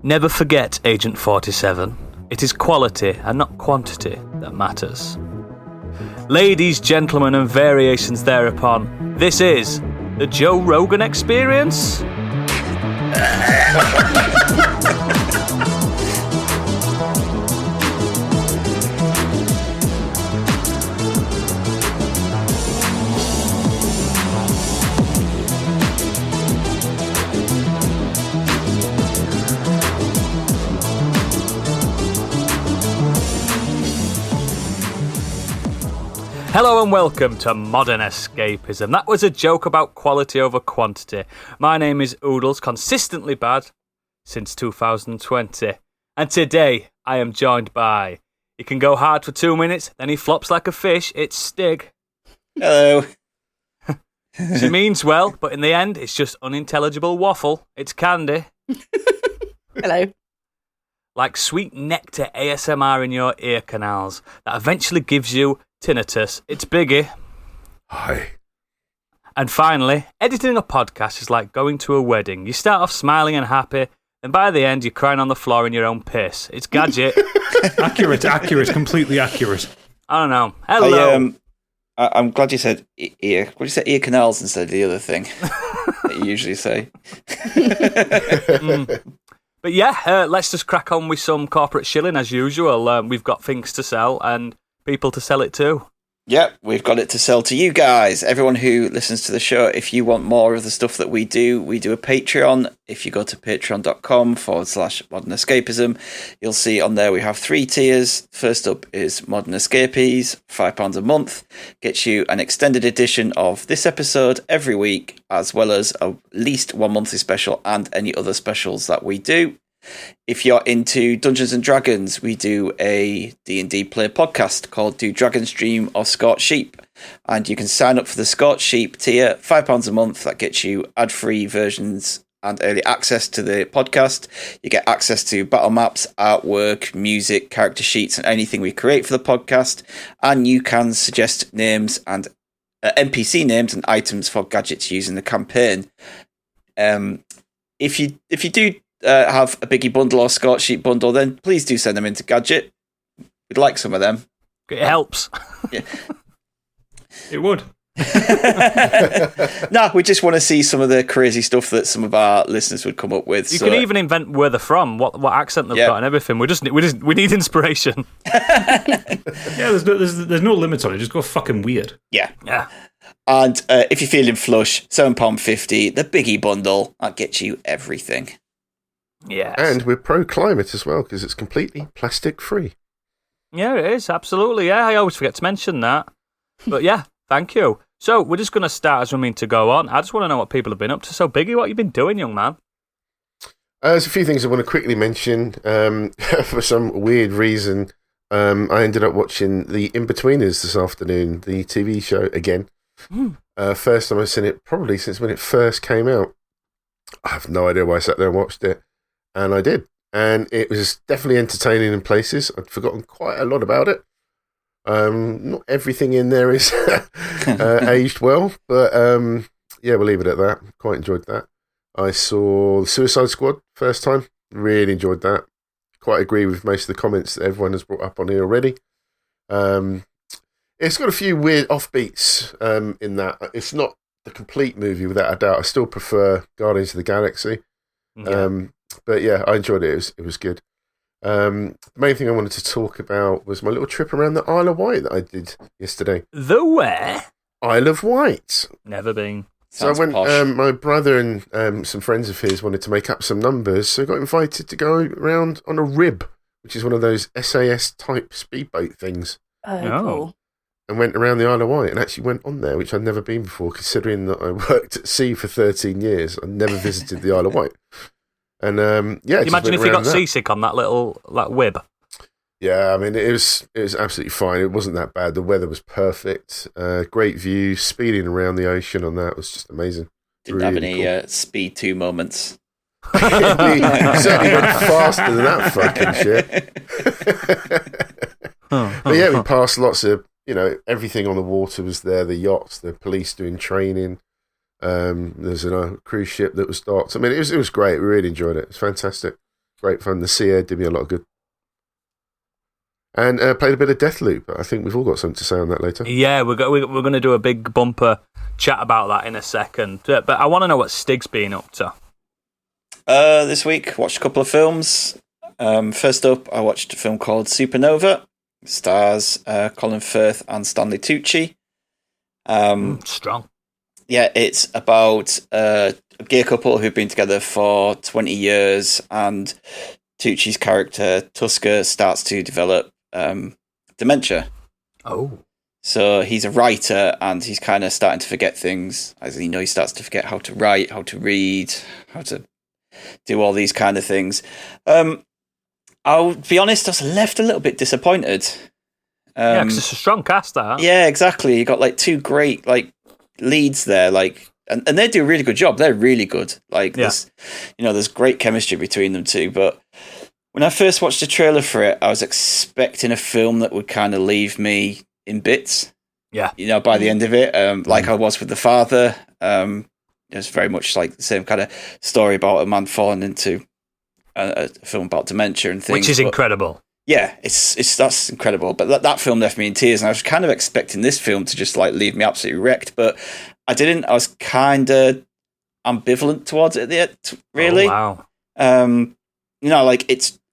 Never forget, Agent 47. It is quality and not quantity that matters. Ladies, gentlemen, and variations thereupon, this is the Joe Rogan Experience. Hello and welcome to Modern Escapism. That was a joke about quality over quantity. My name is Oodles, consistently bad since 2020. And today I am joined by, he can go hard for 2 minutes, then he flops like a fish, it's Stig. Hello. She means well, but in the end it's just unintelligible waffle. It's Candy. Hello. Like sweet nectar ASMR in your ear canals that eventually gives you tinnitus. It's Biggie. Hi. And finally, editing a podcast is like going to a wedding. You start off smiling and happy, and by the end, you're crying on the floor in your own piss. It's Gadget. Accurate, completely accurate. I don't know. Hello. I'm glad you said ear. What did you say? Ear canals instead of the other thing that you usually say. But yeah, let's just crack on with some corporate shilling as usual. We've got things to sell and people to sell it to. Yep, we've got it to sell to you guys. Everyone who listens to the show, if you want more of the stuff that we do a Patreon. If you go to patreon.com/Modern Escapism, you'll see on there we have 3 tiers. First up is Modern Escapees, £5 a month. Gets you an extended edition of this episode every week, as well as at least one monthly special and any other specials that we do. If you're into Dungeons and Dragons, we do a D&D play podcast called Do Dragons Dream of Scorched Sheep, and you can sign up for the Scorched Sheep tier, £5 a month. That gets you ad-free versions and early access to the podcast. You get access to battle maps, artwork, music, character sheets, and anything we create for the podcast, and you can suggest names and NPC names and items for gadgets using the campaign. If you do have a Biggie bundle or Scorched Sheep bundle, then please do send them into Gadget. We'd like some of them. It helps. Yeah. It would. No, we just want to see some of the crazy stuff that some of our listeners would come up with. You can even invent where they're from, what accent they've got, and everything. We need inspiration. Yeah, there's no limit on it. Just go fucking weird. Yeah. And if you're feeling flush, £7.50, the Biggie bundle, that gets you everything. Yes. And we're pro-climate as well, because it's completely plastic-free. Yeah, it is, absolutely. Yeah, I always forget to mention that. But yeah, thank you. So we're just going to start as we mean to go on. I just want to know what people have been up to. So, Biggie, what have you been doing, young man? There's a few things I want to quickly mention. For some weird reason, I ended up watching The In-Betweeners this afternoon, the TV show, again. First time I've seen it probably since when it first came out. I have no idea why I sat there and watched it. And I did. And it was definitely entertaining in places. I'd forgotten quite a lot about it. Not everything in there is aged well. But yeah, we'll leave it at that. Quite enjoyed that. I saw The Suicide Squad first time. Really enjoyed that. Quite agree with most of the comments that everyone has brought up on here already. It's got a few weird offbeats in that. It's not the complete movie without a doubt. I still prefer Guardians of the Galaxy. Yeah. But yeah, I enjoyed it. It was good. The main thing I wanted to talk about was my little trip around the Isle of Wight that I did yesterday. The where? Isle of Wight. Never been. Sounds so I went. posh. My brother and some friends of his wanted to make up some numbers, so I got invited to go around on a rib, which is one of those SAS type speedboat things. Oh, cool. And went around the Isle of Wight and actually went on there, which I'd never been before, considering that I worked at sea for 13 years. I never visited the Isle of Wight. And yeah, Imagine if you got seasick on that little whib. Yeah, I mean, it was absolutely fine. It wasn't that bad. The weather was perfect. Great view. Speeding around the ocean on that was just amazing. Didn't have any Speed 2 moments. Certainly went faster than that fucking shit. But yeah, we passed lots of, everything on the water was there. The yachts, the police doing training. There's a cruise ship that was docked. I mean, it was great. We really enjoyed it. It's fantastic. great fun. The sea air did me a lot of good. And played a bit of Deathloop. I think we've all got something to say on that later. Yeah, we're going to do a big bumper chat about that in a second. But I want to know what Stig's been up to. This week, watched a couple of films. First up, I watched a film called Supernova. Stars Colin Firth and Stanley Tucci. Strong. Yeah, it's about a gay couple who've been together for 20 years, and Tucci's character, Tusker, starts to develop dementia. Oh. So he's a writer, and he's kind of starting to forget things. As you know, he starts to forget how to write, how to read, how to do all these kind of things. I'll be honest, I was left a little bit disappointed. Yeah, because it's a strong cast, that. Yeah, exactly. You got like two great leads there, and they do a really good job. They're really good. There's great chemistry between them two. But when I first watched the trailer for it, I was expecting a film that would kind of leave me in bits. Yeah. By the end of it, like I was with The Father. It's very much like the same kind of story about a man falling into a film about dementia and things. Which is incredible. Yeah, that's incredible. But that film left me in tears, and I was kind of expecting this film to just leave me absolutely wrecked. But I didn't. I was kind of ambivalent towards it. Really. Oh, wow.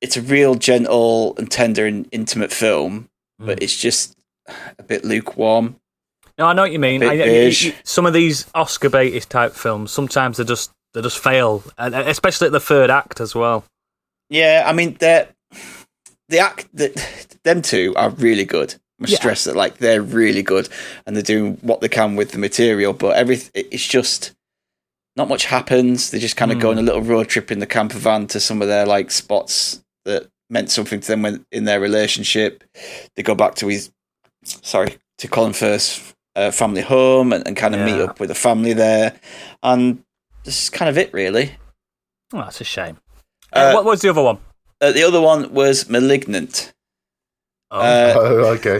It's a real gentle and tender and intimate film, but it's just a bit lukewarm. No, I know what you mean. Some of these Oscar baited type films, sometimes they just fail, and especially at the third act as well. Yeah, I mean them two are really good. I stress that they're really good, and they're doing what they can with the material. But it's just not much happens. They just kind of go on a little road trip in the camper van to some of their spots that meant something to them in their relationship. They go back to Colin Firth's family home and kind of meet up with a family there, and this is kind of it, really. Oh, that's a shame. What was the other one? The other one was Malignant. Okay.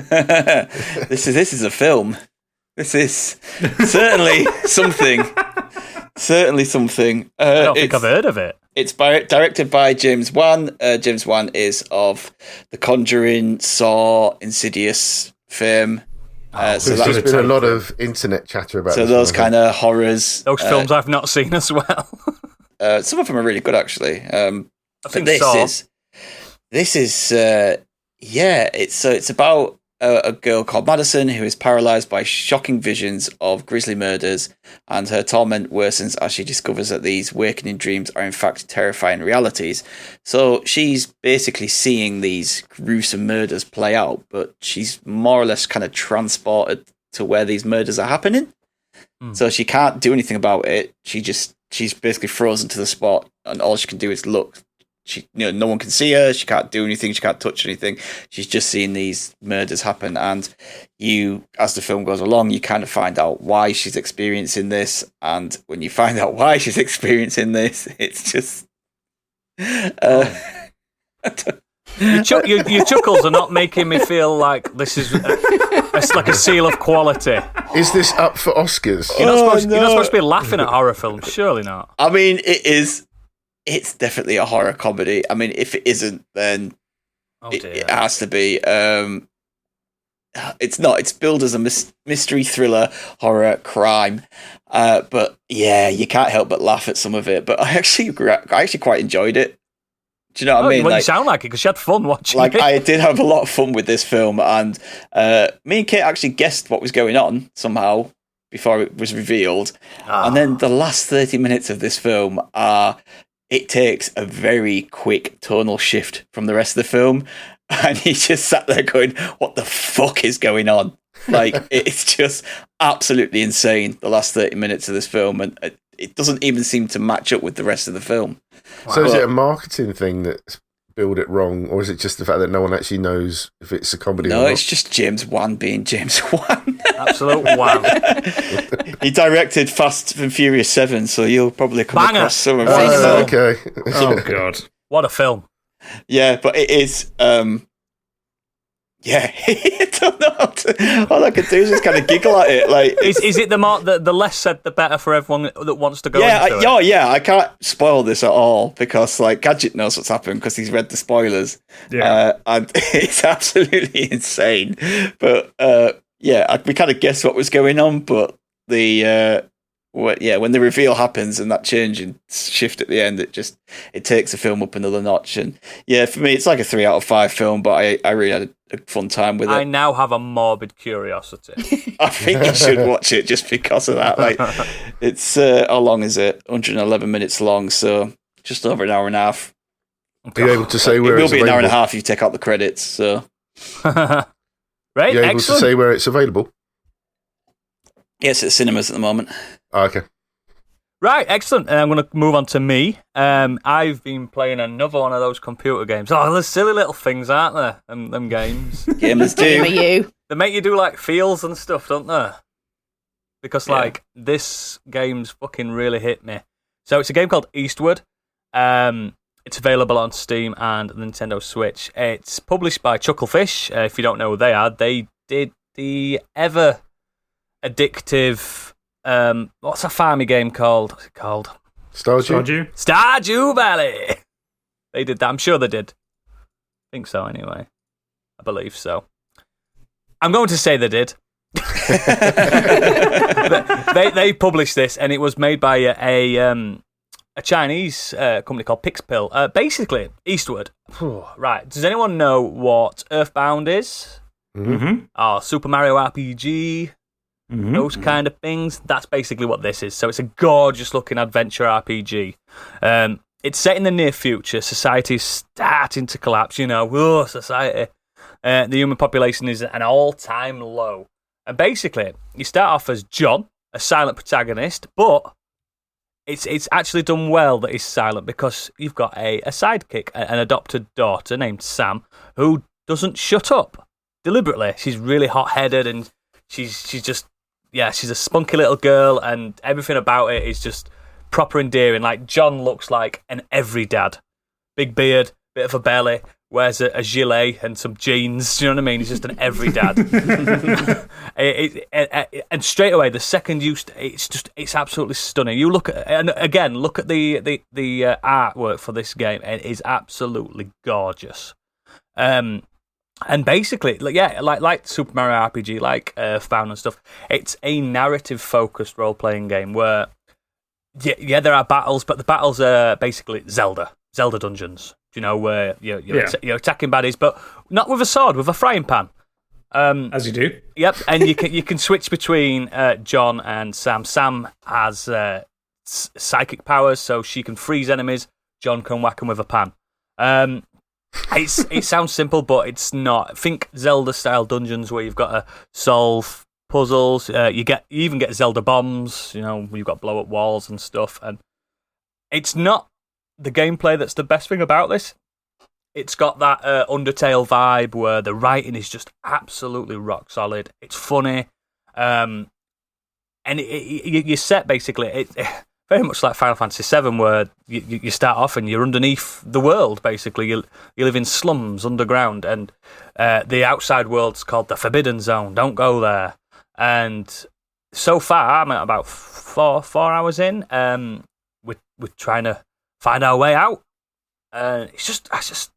This is a film. This is certainly something. Certainly something. I don't think I've heard of it. It's directed by James Wan. James Wan is of The Conjuring, Saw, Insidious fame. So there's been a lot of internet chatter about. So those kind of horrors. Those films I've not seen as well. Some of them are really good, actually. I think Saw. It's about a girl called Madison who is paralysed by shocking visions of grisly murders, and her torment worsens as she discovers that these awakening dreams are in fact terrifying realities. So she's basically seeing these gruesome murders play out, but she's more or less kind of transported to where these murders are happening. So she can't do anything about it. She's basically frozen to the spot, and all she can do is look. No one can see her. She can't do anything. She can't touch anything. She's just seeing these murders happen. And as the film goes along, you kind of find out why she's experiencing this. And when you find out why she's experiencing this, it's just. Your chuckles are not making me feel like this is it's like a seal of quality. Is this up for Oscars? You're not supposed to be laughing at horror films. Surely not. I mean, it is. It's definitely a horror comedy. I mean, if it isn't, then it has to be. It's not. It's billed as a mystery thriller, horror, crime. But yeah, you can't help but laugh at some of it. But I actually quite enjoyed it. Do you know what I mean? Well, you sound like it because you had fun watching it. I did have a lot of fun with this film, and me and Kate actually guessed what was going on somehow before it was revealed. And then the last 30 minutes of this film it takes a very quick tonal shift from the rest of the film, and he just sat there going, what the fuck is going on? It's just absolutely insane, the last 30 minutes of this film, and it doesn't even seem to match up with the rest of the film. So is it a marketing thing that's billed it wrong, or is it just the fact that no one actually knows if it's a comedy or not? No, it's just James Wan being James Wan. Absolute wow. He directed Fast and Furious 7, so you'll probably come across some of his... Okay. Oh, God. What a film. Yeah, but it is... Yeah, I don't know. All I could do is just kind of giggle at it. Like, is it the less said the better for everyone that wants to go yeah, into it? Yeah, I can't spoil this at all because like Gadget knows what's happened because he's read the spoilers. Yeah, and it's absolutely insane. But we kind of guessed what was going on, but when the reveal happens and that change and shift at the end, it takes the film up another notch. And yeah, for me, it's like a 3 out of 5 film, but I really had a fun time with it. I now have a morbid curiosity. I think you should watch it just because of that. Like, it's how long is it? 111 minutes long, so just over an hour and a half. Are you able to say where it will it's be available? an hour and a half if you take out the credits. So, right, Are you able excellent. to say where it's available? yes, at cinemas at the moment. Oh, okay. Right, excellent. I'm going to move on to me. I've been playing another one of those computer games. Oh, there's silly little things, aren't there? Them games. Gamers Game are do. you? They make you do like feels and stuff, don't they? Because like this game's fucking really hit me. So it's a game called Eastward. It's available on Steam and Nintendo Switch. It's published by Chucklefish. If you don't know who they are, they did the ever addictive. What's a farming game called? What's it called? Stardew? Stardew Valley. They did that. I'm sure they did. I think so. Anyway, I believe so. I'm going to say they did. they published this, and it was made by a Chinese company called Pixpill. Basically, Eastward. Right. Does anyone know what Earthbound is? Mm-hmm. Oh, Super Mario RPG. Those kind of things. That's basically what this is. So it's a gorgeous-looking adventure RPG. It's set in the near future. Society is starting to collapse. Society. The human population is at an all-time low. And basically, you start off as John, a silent protagonist, but it's actually done well that he's silent because you've got a sidekick, an adopted daughter named Sam, who doesn't shut up deliberately. She's really hot-headed and she's just... Yeah, she's a spunky little girl, and everything about it is just proper endearing. Like, John looks like an every dad. Big beard, bit of a belly, wears a gilet and some jeans. Do you know what I mean? He's just an every dad. And straight away, the second it's absolutely stunning. You look at, and again, look at the artwork for this game. It is absolutely gorgeous. And basically, like Super Mario RPG, like Earthbound and stuff, it's a narrative-focused role-playing game where, there are battles, but the battles are basically Zelda dungeons. Where you're attacking baddies, but not with a sword, with a frying pan. As you do. Yep, and you can switch between John and Sam. Sam has psychic powers, so she can freeze enemies. John can whack them with a pan. It sounds simple, but it's not. Think Zelda-style dungeons where you've got to solve puzzles. You even get Zelda bombs. You've got to blow up walls and stuff. And it's not the gameplay that's the best thing about this. It's got that Undertale vibe where the writing is just absolutely rock solid. It's funny, and you're set basically. Very much like Final Fantasy VII, where you start off and you're underneath the world, basically. You live in slums underground, and the outside world's called the Forbidden Zone. Don't go there. And so far, I'm at about 4 hours in. We're trying to find our way out. It's just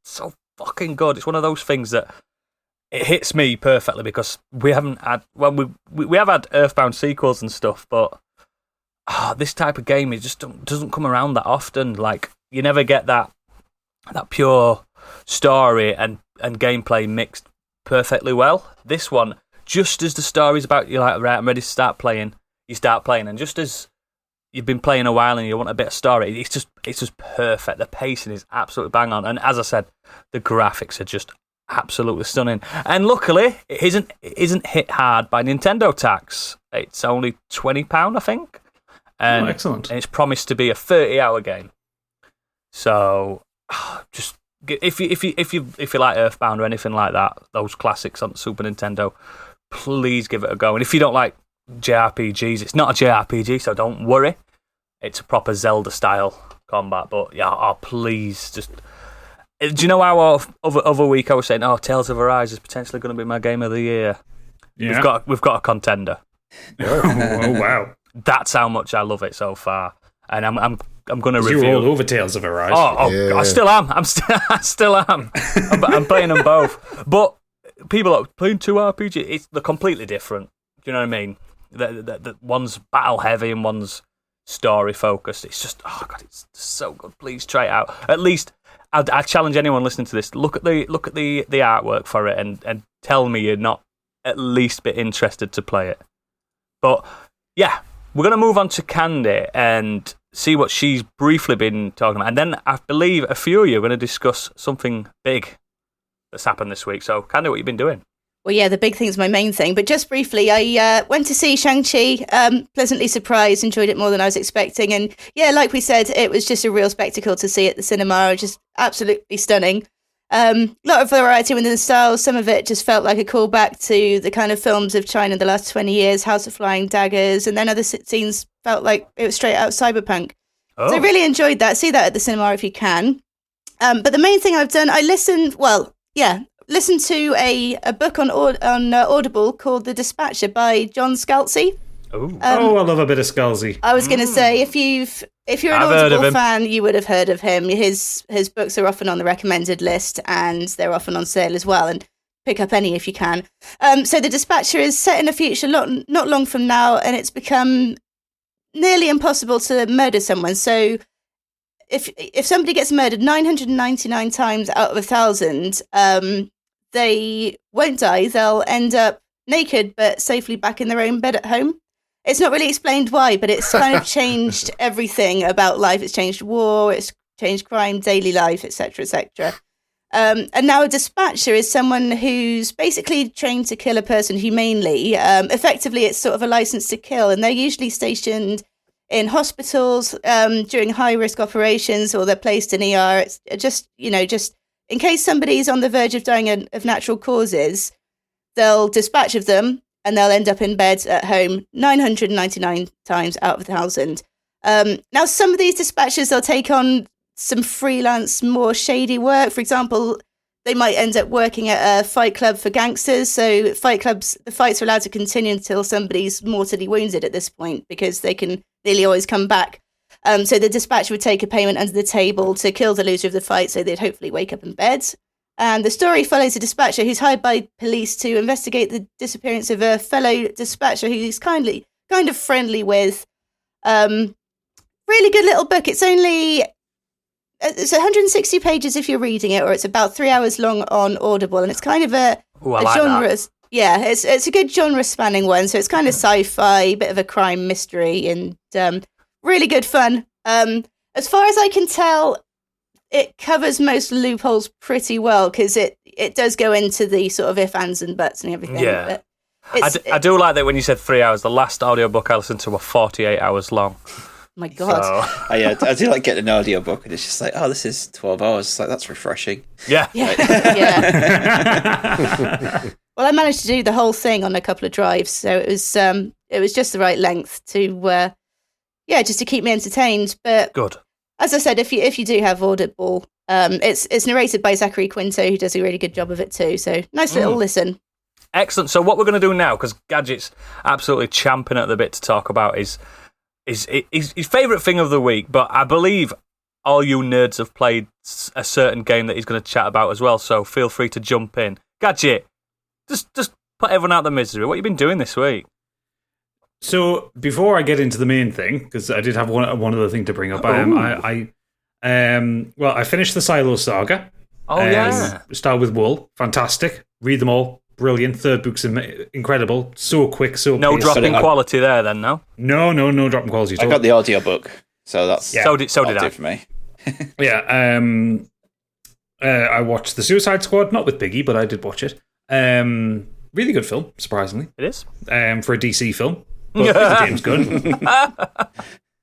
so fucking good. It's one of those things that it hits me perfectly because we haven't had... Well, we have had Earthbound sequels and stuff, but... this type of game doesn't come around that often. Like, you never get that pure story and gameplay mixed perfectly well. This one, just as the story's about, you're like, right, I'm ready to start playing. You start playing, and just as you've been playing a while and you want a bit of story, it's just perfect. The pacing is absolutely bang on, and as I said, the graphics are just absolutely stunning. And luckily, it isn't hit hard by Nintendo tax. It's only £20, I think. And, excellent. And it's promised to be a 30-hour game. So, just if you like Earthbound or anything like that, those classics on Super Nintendo, please give it a go. And if you don't like JRPGs, it's not a JRPG, so don't worry. It's a proper Zelda-style combat. But yeah, please just Do you know how other week I was saying, Tales of Arise is potentially going to be my game of the year? Yeah. We've got a contender. Oh wow! That's how much I love it so far, and I'm going to review. You're all over Tales of Arise. Yeah. I still am. I still am. I'm playing them both, but people are playing 2 RPG. They're completely different. Do you know what I mean? The one's battle heavy and one's story focused. It's just it's so good. Please try it out. At least I challenge anyone listening to this. Look at the artwork for it and tell me you're not at least a bit interested to play it. But yeah, we're gonna move on to Candy and see what she's briefly been talking about, and then I believe a few of you are going to discuss something big that's happened this week. So, Candy, what have you been doing? Well, yeah, the big thing's my main thing. But just briefly, I went to see Shang-Chi, pleasantly surprised, enjoyed it more than I was expecting. And yeah, like we said, it was just a real spectacle to see at the cinema, just absolutely stunning. A lot of variety within the styles. Some of it just felt like a callback to the kind of films of China in the last 20 years, House of Flying Daggers. And then other scenes felt like it was straight out of Cyberpunk. Oh. So I really enjoyed that. See that at the cinema if you can. But the main thing I've done, I listened to a book on Audible called The Dispatcher by John Scalzi. I love a bit of Scalzi. I was going to say, if you're an Audible fan, you would have heard of him. His books are often on the recommended list, and they're often on sale as well. And pick up any if you can. So The Dispatcher is set in a future not long from now, and it's become nearly impossible to murder someone. So if somebody gets murdered 999 times out of 1,000, they won't die. They'll end up naked but safely back in their own bed at home. It's not really explained why, but it's kind of changed everything about life. It's changed war, it's changed crime, daily life, etc., etc. And now a dispatcher is someone who's basically trained to kill a person humanely. Effectively, it's sort of a license to kill, and they're usually stationed in hospitals during high-risk operations, or they're placed in ER. It's just in case somebody's on the verge of dying of natural causes, they'll dispatch of them, and they'll end up in bed at home 999 times out of 1,000. Now, some of these dispatchers, they'll take on some freelance, more shady work. For example, they might end up working at a fight club for gangsters. So fight clubs, the fights are allowed to continue until somebody's mortally wounded at this point, because they can nearly always come back. So the dispatcher would take a payment under the table to kill the loser of the fight, so they'd hopefully wake up in bed. And the story follows a dispatcher who's hired by police to investigate the disappearance of a fellow dispatcher who he's kind of friendly with. Really good little book. It's 160 pages if you're reading it, or it's about 3 hours long on Audible, and it's kind of a genre. That. Yeah, it's a good genre spanning one. So it's kind of sci-fi, bit of a crime mystery, and really good fun. As far as I can tell, it covers most loopholes pretty well, because it does go into the sort of if, ands, and buts and everything. Yeah. I do like that when you said 3 hours. The last audiobook I listened to were 48 hours long. My God. So. I do like getting an audiobook, and it's just like, this is 12 hours. It's like, that's refreshing. Yeah. Yeah. Well, I managed to do the whole thing on a couple of drives, so it was just the right length to just to keep me entertained. But good. As I said, if you do have Audible, it's narrated by Zachary Quinto, who does a really good job of it too. So nice little listen. Excellent. So what we're going to do now, because Gadget's absolutely champing at the bit to talk about, is his favourite thing of the week. But I believe all you nerds have played a certain game that he's going to chat about as well. So feel free to jump in. Gadget, just put everyone out of the misery. What have you been doing this week? So before I get into the main thing, because I did have one other thing to bring up. I finished the Silo Saga. Oh yeah. Start with Wool. Fantastic. Read them all. Brilliant. Third book's incredible. So quick. So no paced. drop in quality there then, no? No drop in quality at all. I got the audiobook, so that's so did I for me. Yeah. I watched The Suicide Squad, not with Biggie, but I did watch it. Really good film, surprisingly. It is. For a DC film. But it's James Gunn.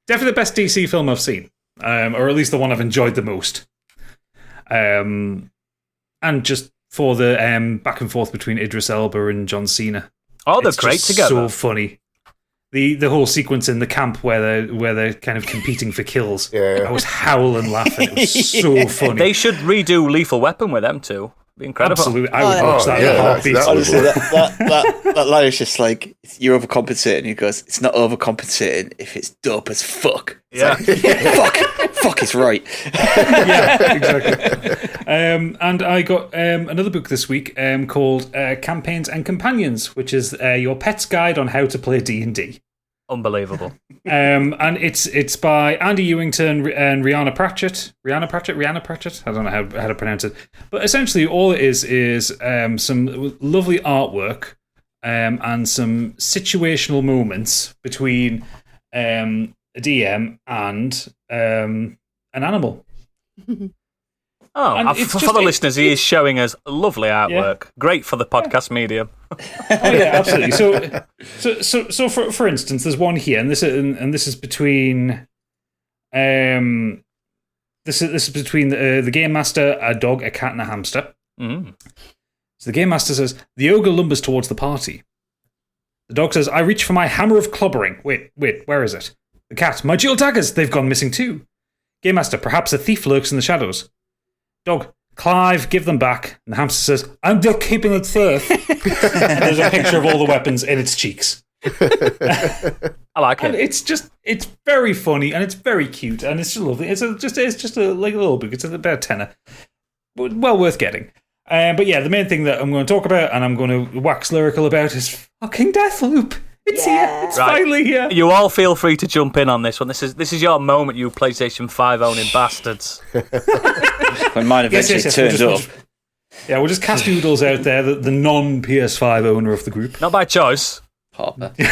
Definitely the best DC film I've seen. Or at least the one I've enjoyed the most. And just for the back and forth between Idris Elba and John Cena. Oh, they're great together. So funny. The whole sequence in the camp where they're kind of competing for kills. Yeah. I was howling laughing. It was so funny. They should redo Lethal Weapon with them too. Be incredible. Absolutely, I would watch that in a heartbeat. Honestly, that line is just like, you're overcompensating. He goes, it's not overcompensating if it's dope as fuck. It's fuck is right. Yeah, exactly. And I got another book this week called Campaigns and Companions, which is your pet's guide on how to play D&D. Unbelievable. And it's by Andy Ewington and Rihanna Pratchett. Rihanna Pratchett? I don't know how to pronounce it. But essentially all it is some lovely artwork and some situational moments between a DM and an animal. For the listeners, he is showing us lovely artwork. Yeah. Great for the podcast medium. Oh yeah, absolutely. So for instance, there's one here, and this is between this is between the game master, a dog, a cat, and a hamster. Mm. So the game master says the ogre lumbers towards the party. The dog says, "I reach for my hammer of clobbering. Wait, where is it?" The cat, "My dual daggers. They've gone missing too." Game master, "Perhaps a thief lurks in the shadows." Dog, "Clive, give them back." And the hamster says, "I'm just keeping it safe." And there's a picture of all the weapons in its cheeks. I like it. And it's very funny and it's very cute and it's just lovely. It's just a little book. It's about £10, but well worth getting. But yeah, the main thing that I'm going to talk about and I'm going to wax lyrical about is fucking Deathloop. It's here. It's finally here. You all feel free to jump in on this one. This is your moment, you PlayStation 5 owning bastards. When mine eventually turns up. We'll just cast oodles out there, the non-PS5 owner of the group. Not by choice. Harper. So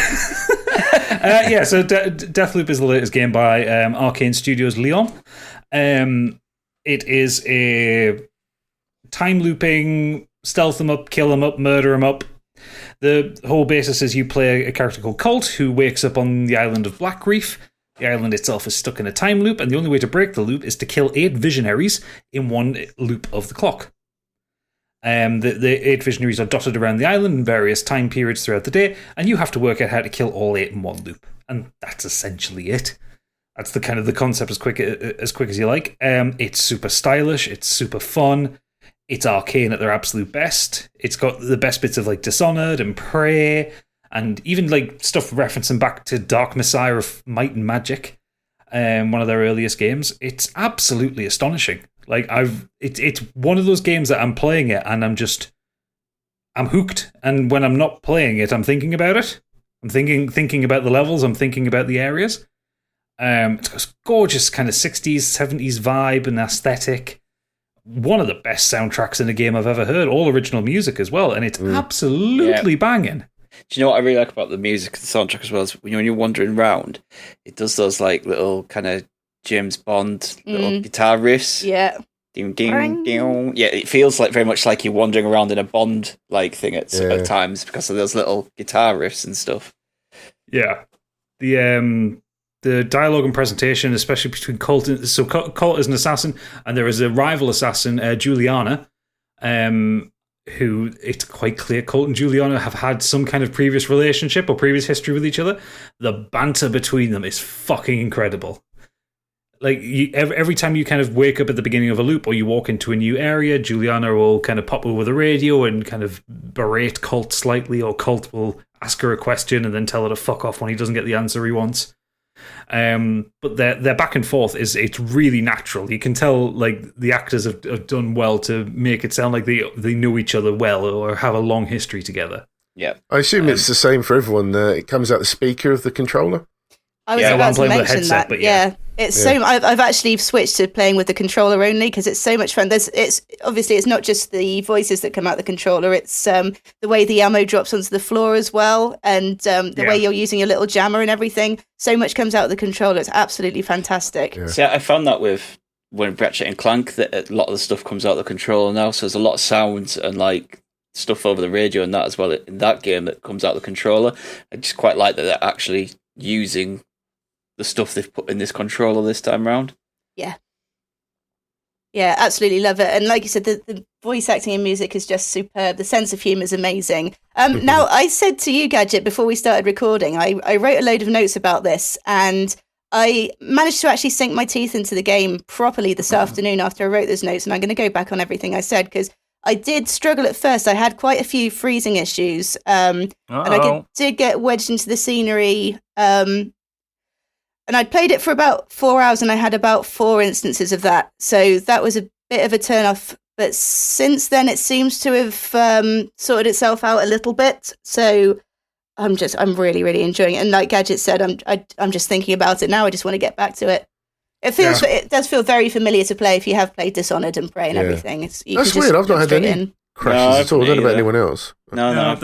Deathloop is the latest game by Arcane Studios Leon. It is a time-looping, stealth them up, kill them up, murder them up. The whole basis is you play a character called Colt who wakes up on the island of Black Reef. The island itself is stuck in a time loop, and the only way to break the loop is to kill 8 visionaries in one loop of the clock. The 8 visionaries are dotted around the island in various time periods throughout the day, and you have to work out how to kill all 8 in one loop. And that's essentially it. That's the kind of the concept as quick as you like. It's super stylish. It's super fun. It's Arcane at their absolute best. It's got the best bits of like Dishonored and Prey, and even like stuff referencing back to Dark Messiah of Might and Magic, one of their earliest games. It's absolutely astonishing. Like it's one of those games that I'm playing it and I'm hooked. And when I'm not playing it, I'm thinking about it. I'm thinking about the levels. I'm thinking about the areas. It's got a gorgeous kind of 60s, 70s vibe and aesthetic. One of the best soundtracks in a game I've ever heard. All original music as well, and it's absolutely banging. Do you know what I really like about the music and the soundtrack as well? Is when you're wandering around, it does those like little kind of James Bond little guitar riffs. Yeah. Ding, ding, ding. Yeah, it feels like very much like you're wandering around in a Bond like thing at times because of those little guitar riffs and stuff. Yeah. The dialogue and presentation, especially between Colt is an assassin, and there is a rival assassin, Juliana, who it's quite clear Colt and Juliana have had some kind of previous relationship or previous history with each other. The banter between them is fucking incredible. Like every time you kind of wake up at the beginning of a loop or you walk into a new area, Juliana will kind of pop over the radio and kind of berate Colt slightly, or Colt will ask her a question and then tell her to fuck off when he doesn't get the answer he wants. But their back and forth it's really natural. You can tell like the actors have done well to make it sound like they know each other well or have a long history together. Yeah, I assume it's the same for everyone. It comes out the speaker of the controller. I was about to mention that. But it's so. I've actually switched to playing with the controller only because it's so much fun. It's obviously it's not just the voices that come out the controller. It's the way the ammo drops onto the floor as well, and the way you're using your little jammer and everything. So much comes out of the controller. It's absolutely fantastic. Yeah. See, I found that with when Ratchet and Clank that a lot of the stuff comes out of the controller now. So there's a lot of sounds and like stuff over the radio and that as well in that game that comes out of the controller. I just quite like that they're actually using the stuff they've put in this controller this time round. Yeah. Yeah, absolutely love it. And like you said, the voice acting and music is just superb. The sense of humour is amazing. Now, I said to you, Gadget, before we started recording, I wrote a load of notes about this, and I managed to actually sink my teeth into the game properly this afternoon after I wrote those notes, and I'm going to go back on everything I said, because I did struggle at first. I had quite a few freezing issues, and I did get wedged into the scenery. And I'd played it for about 4 hours, and I had about 4 instances of that. So that was a bit of a turn-off. But since then, it seems to have sorted itself out a little bit. So I'm really, really enjoying it. And like Gadget said, I'm just thinking about it now. I just want to get back to it. It does feel very familiar to play if you have played Dishonored and Prey and everything. That's weird. I've not had any crashes at all. I don't know about anyone else. No,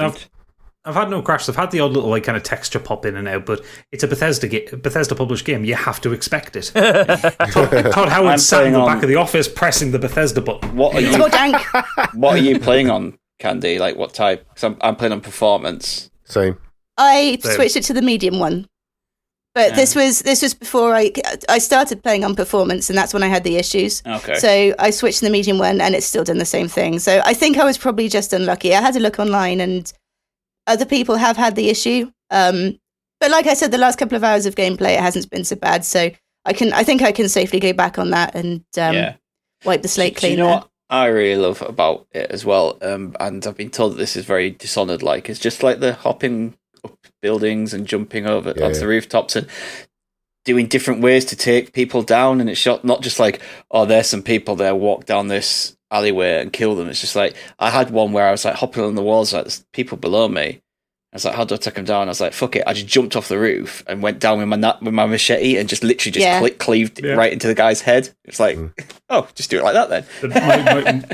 I've had no crashes. I've had the odd little like kind of texture pop in and out, but it's a Bethesda published game. You have to expect it. Todd Howard sat in the back of the office pressing the Bethesda button. What are you playing on, Candy? Like what type? Because I'm playing on performance. Same. I switched it to the medium one, but this was before I started playing on performance, and that's when I had the issues. Okay. So I switched to the medium one, and it's still done the same thing. So I think I was probably just unlucky. I had to look online, and other people have had the issue. But like I said, the last couple of hours of gameplay, it hasn't been so bad. So I think I can safely go back on that and wipe the slate clean. Do you know what I really love about it as well? And I've been told that this is very Dishonored-like. It's just like the hopping up buildings and jumping over onto the rooftops and doing different ways to take people down. And it's not just like, oh, there's some people there, walk down this alleyway and kill them. It's just like, I had one where I was like hopping on the walls, like there's people below me. I was like, how do I take them down? I was like, fuck it. I just jumped off the roof and went down with my machete and just literally cleaved right into the guy's head. It's like, oh, just do it like that then.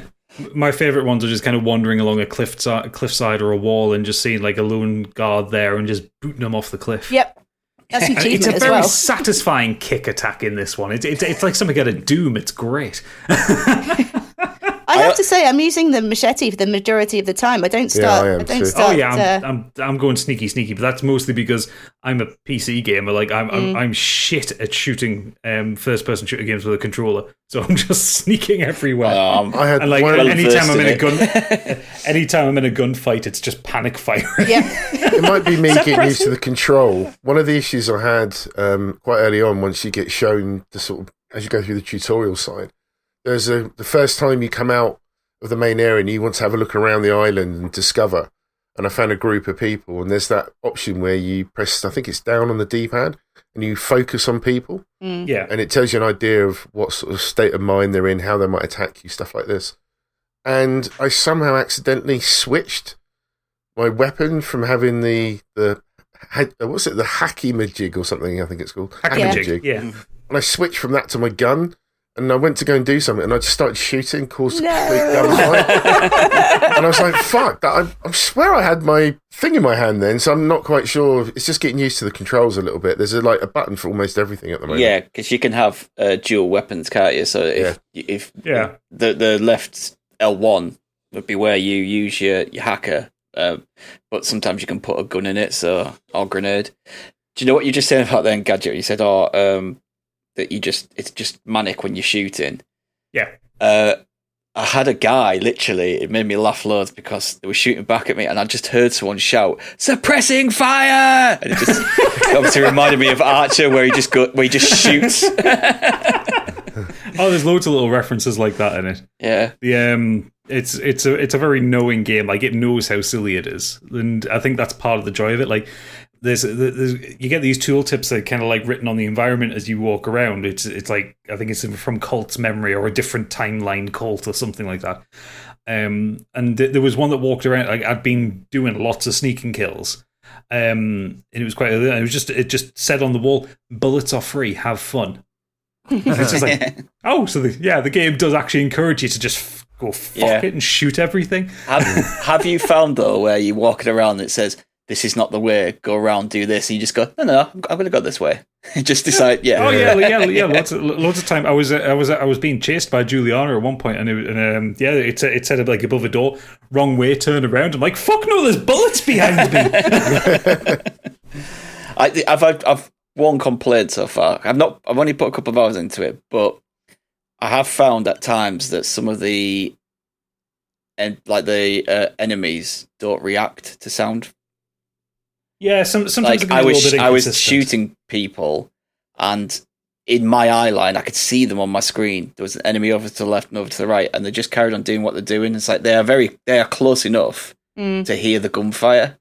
My favourite ones are just kind of wandering along a cliffside or a wall and just seeing like a lone guard there and just booting them off the cliff. Yep. That's an achievement. It's a as very well. satisfying kick attack in this one. It's like something out of Doom. It's great. I have to say, I'm using the machete for the majority of the time. I don't start. I'm going sneaky, but that's mostly because I'm a PC gamer. Like I'm shit at shooting first-person shooter games with a controller, so I'm just sneaking everywhere. Anytime I'm in a gunfight, it's just panic firing. Yeah, it might be me getting used to the control. One of the issues I had quite early on, once you get shown the sort of as you go through the tutorial side. There's the first time you come out of the main area and you want to have a look around the island and discover. And I found a group of people, and there's that option where you press, I think it's down on the D-pad, and you focus on people. Yeah. And it tells you an idea of what sort of state of mind they're in, how they might attack you, stuff like this. And I somehow accidentally switched my weapon from having the hacky-majig or something, I think it's called. Hacky-majig, yeah. And I switched from that to my gun. And I went to go and do something, and I just started shooting, caused a complete gunfight. And I was like, fuck, I swear I had my thing in my hand then, so I'm not quite sure. It's just getting used to the controls a little bit. There's a button for almost everything at the moment. Yeah, because you can have dual weapons, can't you? So if the left L1 would be where you use your hacker, but sometimes you can put a gun in it, or grenade. Do you know what you just said about then, Gadget? You said, that it's just manic when you're shooting. Yeah. I had a guy, literally, it made me laugh loads because they were shooting back at me and I just heard someone shout, "Suppressing fire!" And it just obviously reminded me of Archer where he just shoots. There's loads of little references like that in it. Yeah. It's a very knowing game. Like, it knows how silly it is. And I think that's part of the joy of it. Like, there's you get these tooltips that are kind of like written on the environment as you walk around. It's like, I think it's from Cult's memory or a different timeline Cult or something like that. And there was one that walked around. Like, I'd been doing lots of sneaking kills, and it was quite. It just said on the wall, "Bullets are free. Have fun." And it's just like, the game does actually encourage you to just go fuck it and shoot everything. Have you found though where you're walking around and it says, "This is not the way, go around, do this," and you just go, no, I'm going to go this way. You just decide, loads of time. I was being chased by Juliana at one point, and it said like above a door, "Wrong way, turn around." I'm like, fuck no, there's bullets behind me. I've one complaint so far. I've only put a couple of hours into it, but I have found at times that some of the enemies don't react to sound. Yeah, sometimes like it can be a little bit I was inconsistent. shooting people, and in my eye line, I could see them on my screen. There was an enemy over to the left and over to the right, and they just carried on doing what they're doing. It's like they are close enough to hear the gunfire.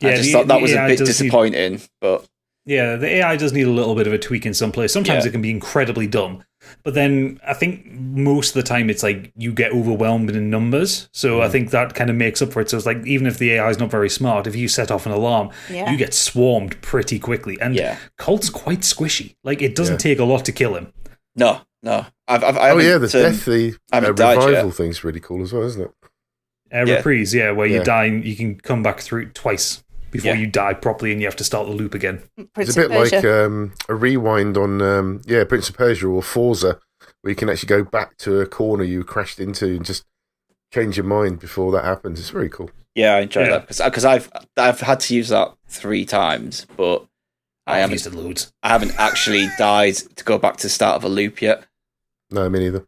Yeah, I just thought that was a bit disappointing, but yeah, the AI does need a little bit of a tweak in some place. Sometimes it can be incredibly dumb, but then I think most of the time it's like you get overwhelmed in numbers. So I think that kind of makes up for it. So it's like even if the AI is not very smart, if you set off an alarm, you get swarmed pretty quickly. And Colt's quite squishy. Like it doesn't take a lot to kill him. No. The revival thing's really cool as well, isn't it? Reprise, where you die and you can come back through twice before you die properly and you have to start the loop again. It's a bit like a rewind on Prince of Persia or Forza, where you can actually go back to a corner you crashed into and just change your mind before that happens. It's very cool. Yeah, I enjoy that because I've had to use that 3 times, but I've used it loads. I haven't actually died to go back to the start of a loop yet. No, me neither.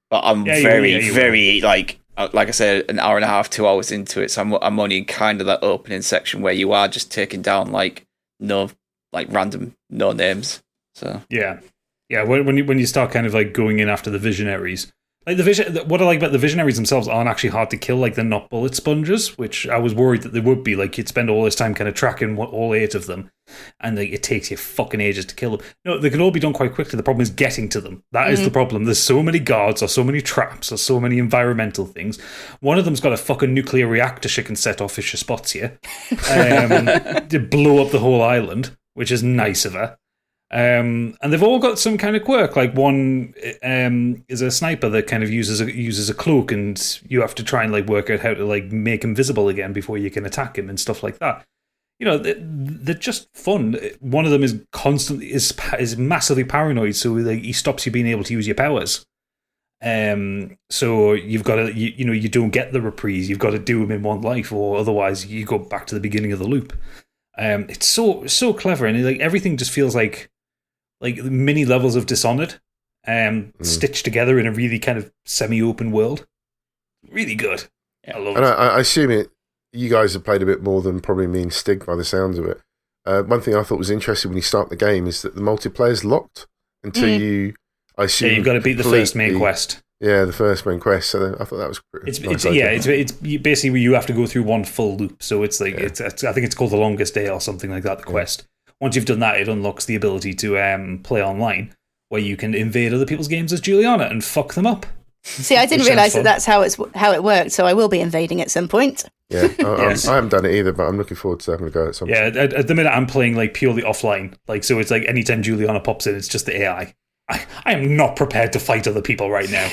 But I'm very like I said, an hour and a half, 2 hours into it, so I'm only in kind of that opening section where you are just taking down random no names. So when you start kind of like going in after the visionaries, like what I like about the visionaries themselves aren't actually hard to kill. Like they're not bullet sponges, which I was worried that they would be. Like you'd spend all this time kind of tracking all 8 of them, and like it takes you fucking ages to kill them. No, they can all be done quite quickly. The problem is getting to them. That is the problem. There's so many guards, or so many traps, or so many environmental things. One of them's got a fucking nuclear reactor she can set off if she spots you, to blow up the whole island, which is nice of her. And they've all got some kind of quirk. Like one is a sniper that kind of uses a cloak, and you have to try and like work out how to like make him visible again before you can attack him and stuff like that. You know, they're just fun. One of them is constantly is massively paranoid, so like he stops you being able to use your powers. So you've got to you don't get the reprise. You've got to do them in one life, or otherwise you go back to the beginning of the loop. It's so clever, and like everything just feels like mini levels of Dishonored, stitched together in a really kind of semi-open world. Really good. I love it. I assume you guys have played a bit more than probably me and Stig by the sounds of it. One thing I thought was interesting when you start the game is that the multiplayer's locked until you, I assume... Yeah, you've got to beat the first main quest. Yeah, the first main quest. So I thought that was pretty nice. It's basically you have to go through one full loop. So it's like, I think it's called The Longest Day or something like that, the quest. Once you've done that, it unlocks the ability to play online, where you can invade other people's games as Juliana and fuck them up. See, I didn't realise that's how it worked, so I will be invading at some point. Yeah, I haven't done it either, but I'm looking forward to having a go at some point. Yeah, at the minute I'm playing like purely offline. Like, so it's like anytime Juliana pops in, it's just the AI. I am not prepared to fight other people right now.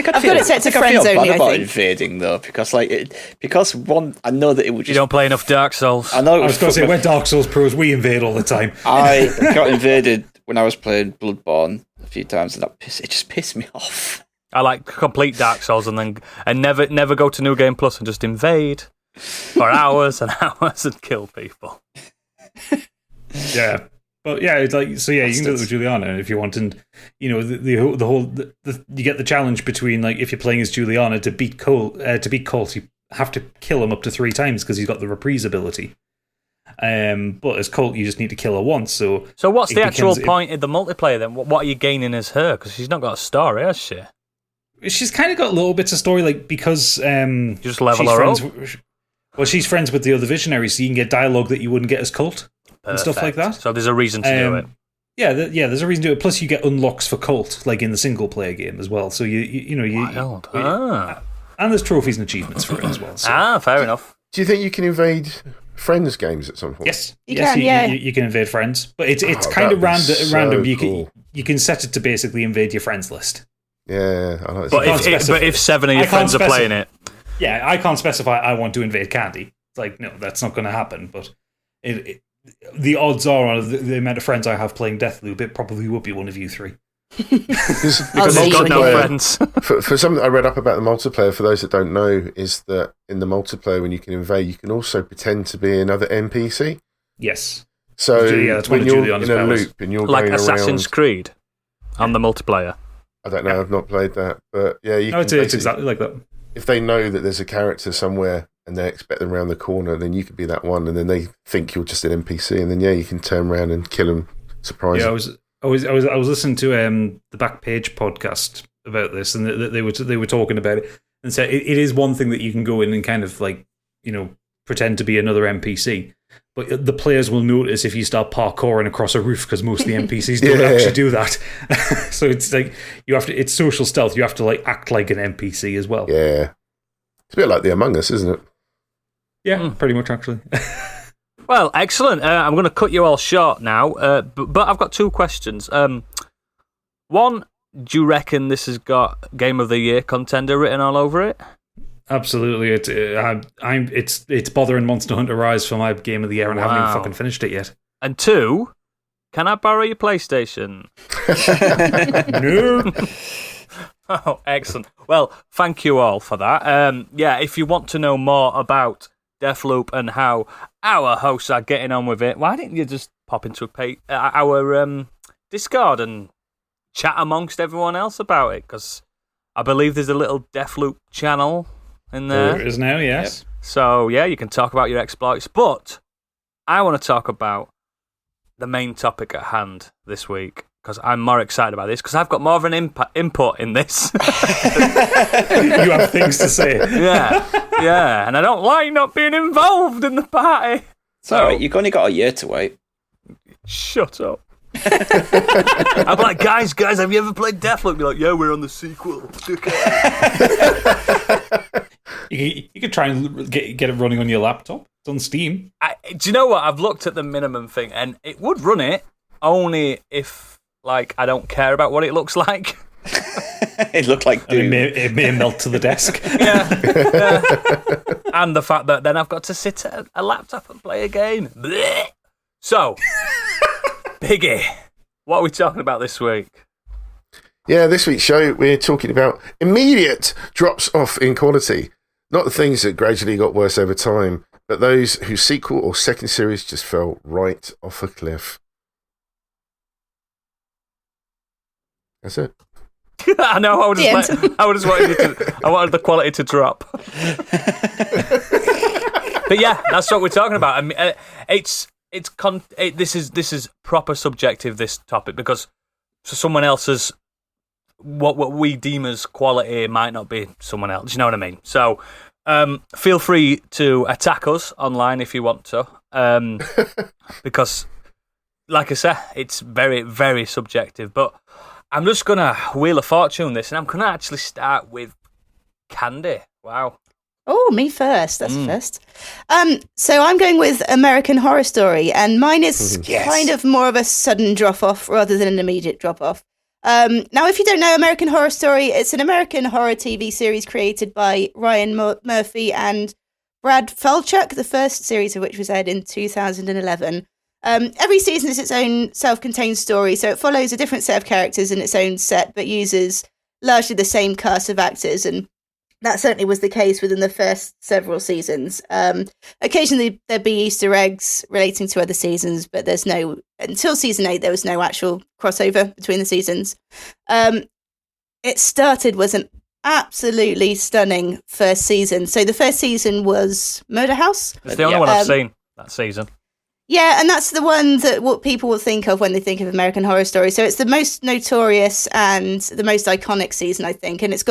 I've got it set to friends only, I think. Invading though, because one, I know that it would just... You don't play enough Dark Souls. I know. I was going to say, we're Dark Souls pros, we invade all the time. I got invaded when I was playing Bloodborne a few times, and it just pissed me off. I like complete Dark Souls and never go to New Game Plus and just invade for hours and hours and kill people. Yeah. But yeah, it's like, so yeah, you can do it with Juliana if you want, and you know the whole you get the challenge between, like, if you're playing as Juliana, to beat Colt, you have to kill him up to 3 times because he's got the reprise ability. But as Colt, you just need to kill her once. So what's the actual point in the multiplayer then? What are you gaining as her? Because she's not got a story, has she? She's kind of got little bits of story, like, because you just level her up. Well, she's friends with the other visionaries, so you can get dialogue that you wouldn't get as Colt. And stuff like that. So there's a reason to do it. Yeah, there's a reason to do it. Plus, you get unlocks for Colt, like in the single player game as well. So and there's trophies and achievements for it as well. So. Fair enough. Do you think you can invade friends' games at some point? Yes, you can. You can invade friends, but it's kind of random. Cool. You can set it to basically invade your friends list. Yeah, I like that. But if 7 of your friends are playing it, yeah, I can't specify I want to invade Candy. It's like, no, that's not going to happen. But the odds are, on the amount of friends I have playing Deathloop, it probably would be one of you 3. because they've got no friends. For something I read up about the multiplayer, for those that don't know, is that in the multiplayer, when you can invade, you can also pretend to be another NPC. Yes. So that's when you're in a loop and you're like going Assassin's around, Creed on the multiplayer. I don't know. I've not played that, but yeah, it's exactly like that. If they know that there's a character somewhere and they expect them around the corner, then you could be that one, and then they think you're just an NPC, and then you can turn around and kill them. Surprise! Yeah, I was listening to the Backpage podcast about this, and they were talking about it, and said it is one thing that you can go in and kind of like, you know, pretend to be another NPC, but the players will notice if you start parkouring across a roof, because most of the NPCs don't actually do that. So it's like it's social stealth. You have to like act like an NPC as well. Yeah, it's a bit like the Among Us, isn't it? Yeah, pretty much actually. Well, excellent. I'm going to cut you all short now, but I've got two questions. One, do you reckon this has got Game of the Year contender written all over it? Absolutely. It's bothering Monster Hunter Rise for my Game of the Year, and I haven't even fucking finished it yet. And two, can I borrow your PlayStation? No. Oh, excellent. Well, thank you all for that. If you want to know more about Deathloop and how our hosts are getting on with it, why didn't you just pop into our Discord and chat amongst everyone else about it? Because I believe there's a little Deathloop channel in there. There is now, yes. Yep. So, yeah, you can talk about your exploits. But I want to talk about the main topic at hand this week, because I'm more excited about this, because I've got more of an input in this. You have things to say. Yeah, and I don't like not being involved in the party. It's all right, you've only got a year to wait. Shut up. I'm like, guys, have you ever played Deathloop? You're like, yeah, we're on the sequel. You could try and get it running on your laptop. It's on Steam. Do you know what? I've looked at the minimum thing, and it would run it only if, like, I don't care about what it looks like. It looked like Doom. It may melt to the desk. Yeah. And the fact that then I've got to sit at a laptop and play a game. Blech. So, Biggie, what are we talking about this week? Yeah, this week's show, we're talking about immediate drops off in quality. Not the things that gradually got worse over time, but those whose sequel or second series just fell right off a cliff. That's it. I know. I wanted the quality to drop. But yeah, that's what we're talking about. I mean, this is proper subjective, this topic, because for someone else's what we deem as quality might not be someone else. You know what I mean? So feel free to attack us online if you want to, because, like I said, it's very, very subjective. But I'm just going to Wheel of Fortune this, and I'm going to actually start with Candy. Wow. Oh, me first. That's first. So I'm going with American Horror Story, and mine is kind of more of a sudden drop-off rather than an immediate drop-off. Now, if you don't know American Horror Story, it's an American horror TV series created by Ryan Murphy and Brad Falchuk, the first series of which was aired in 2011. Every season is its own self-contained story, so it follows a different set of characters in its own set, but uses largely the same cast of actors, and that certainly was the case within the first several seasons. Occasionally there'd be Easter eggs relating to other seasons, but until season 8, there was no actual crossover between the seasons. It started was an absolutely stunning first season. So the first season was Murder House. It's the only one I've seen that season. Yeah, and that's the one that what people will think of when they think of American Horror Story. So it's the most notorious and the most iconic season, I think, and it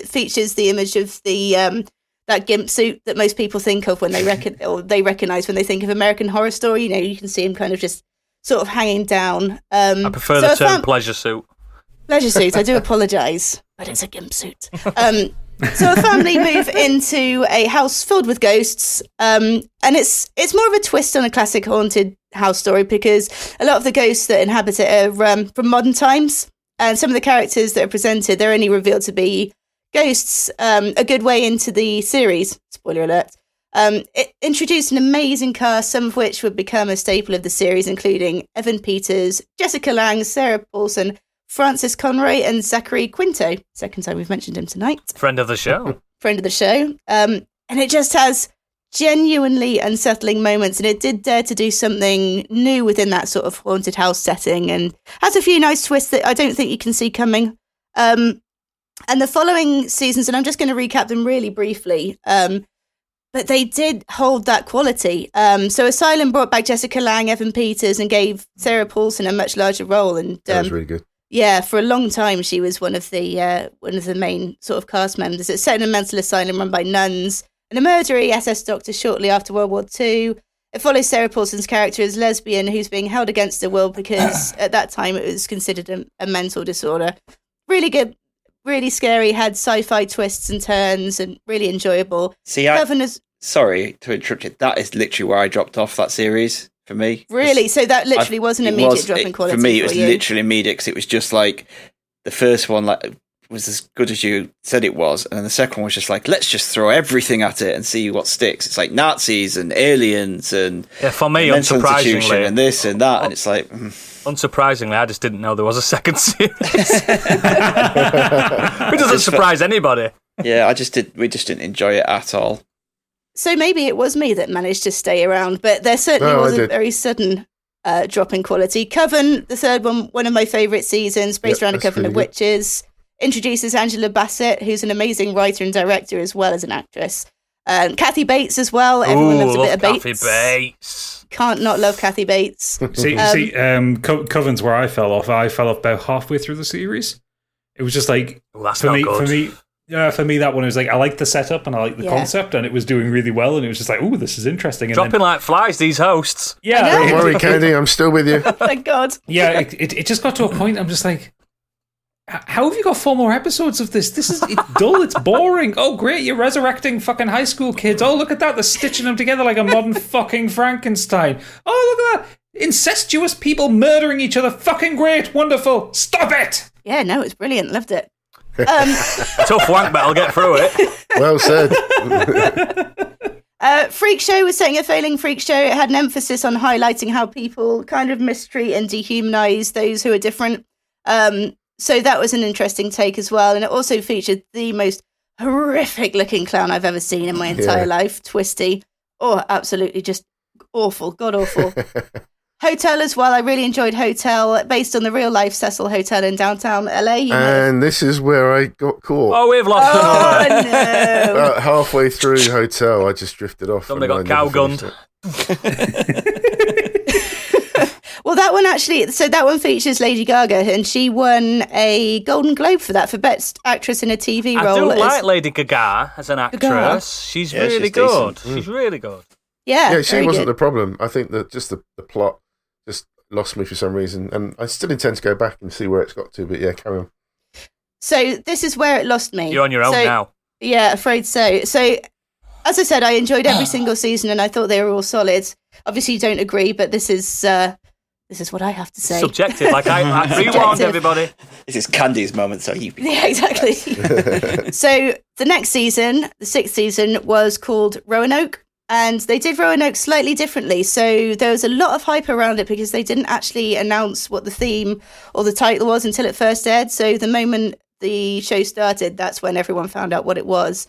features the image of the that gimp suit that most people think of when they recognize when they think of American Horror Story. You know, you can see him kind of just sort of hanging down. I prefer the term pleasure suit. Pleasure suit. I do apologise, but it's a gimp suit. So a family move into a house filled with ghosts, and it's more of a twist on a classic haunted house story, because a lot of the ghosts that inhabit it are from modern times, and some of the characters that are presented, they're only revealed to be ghosts a good way into the series. Spoiler alert. It introduced an amazing cast, some of which would become a staple of the series, including Evan Peters, Jessica Lange, Sarah Paulson, Francis Conroy, and Zachary Quinto. Second time we've mentioned him tonight. Friend of the show. And it just has genuinely unsettling moments, and it did dare to do something new within that sort of haunted house setting, and has a few nice twists that I don't think you can see coming. And the following seasons, and I'm just going to recap them really briefly, but they did hold that quality. So Asylum brought back Jessica Lange, Evan Peters, and gave Sarah Paulson a much larger role. And that was really good. Yeah, for a long time she was one of the main sort of cast members. It's set in a mental asylum run by nuns and a murdery SS doctor shortly after World War II. It follows Sarah Paulson's character as lesbian who's being held against her will because at that time it was considered a mental disorder. Really good. Really scary, had sci-fi twists and turns, and really enjoyable. See, sorry to interrupt you. That is literally where I dropped off that series for me. Really? So that literally was an immediate drop in quality for me. It was you. literally immediate because it was just like the first one was as good as you said it was, and then the second one was just like, let's just throw everything at it and see what sticks. It's like Nazis and aliens and for me, unsurprisingly, and this and that, and it's like. Unsurprisingly, I just didn't know there was a second series. It doesn't surprise anybody. Yeah, we just didn't enjoy it at all. So maybe it was me that managed to stay around, but there certainly was a very sudden drop in quality. Coven, the third one of my favourite seasons, based around a coven of witches, introduces Angela Bassett, who's an amazing writer and director as well as an actress. Kathy Bates as well. Everyone loves a bit of Bates. Kathy Bates. Can't not love Kathy Bates. Coven's where I fell off. I fell off about halfway through the series. It was just like for me, that one was like I liked the setup and I liked the concept and it was doing really well and it was just like, oh, this is interesting. And dropping like flies, these hosts. Yeah, don't worry, Kennedy, I'm still with you. Thank God. Yeah, it just got to a point. I'm just like, how have you got 4 more episodes of this? This is dull. It's boring. Oh, great. You're resurrecting fucking high school kids. Oh, look at that. They're stitching them together like a modern fucking Frankenstein. Oh, look at that. Incestuous people murdering each other. Fucking great. Wonderful. Stop it. Yeah, no, it's brilliant. Loved it. Tough wank, but I'll get through it. Well said. Freak Show was setting a failing freak show. It had an emphasis on highlighting how people kind of mistreat and dehumanize those who are different. So that was an interesting take as well. And it also featured the most horrific looking clown I've ever seen in my entire life, Twisty. Oh, absolutely just awful. God awful. Hotel as well. I really enjoyed Hotel, based on the real life Cecil Hotel in downtown LA. And this is where I got caught. Oh, we've lost another. No. About halfway through Hotel, I just drifted off. Somebody got cow-gunned. Well, that one features Lady Gaga, and she won a Golden Globe for that, for Best Actress in a TV role. I do like Lady Gaga as an actress. She's really good. She's really good. Yeah, she wasn't the problem. I think that just the plot just lost me for some reason, and I still intend to go back and see where it's got to, but yeah, carry on. So this is where it lost me. You're on your own now. Yeah, afraid so. So, as I said, I enjoyed every single season, and I thought they were all solid. Obviously, you don't agree, but this is what I have to say. Subjective, like I rewound everybody. This is Candy's moment, so you. Yeah, exactly. So the next season, the 6th season, was called Roanoke, and they did Roanoke slightly differently. So there was a lot of hype around it because they didn't actually announce what the theme or the title was until it first aired. So the moment the show started, that's when everyone found out what it was.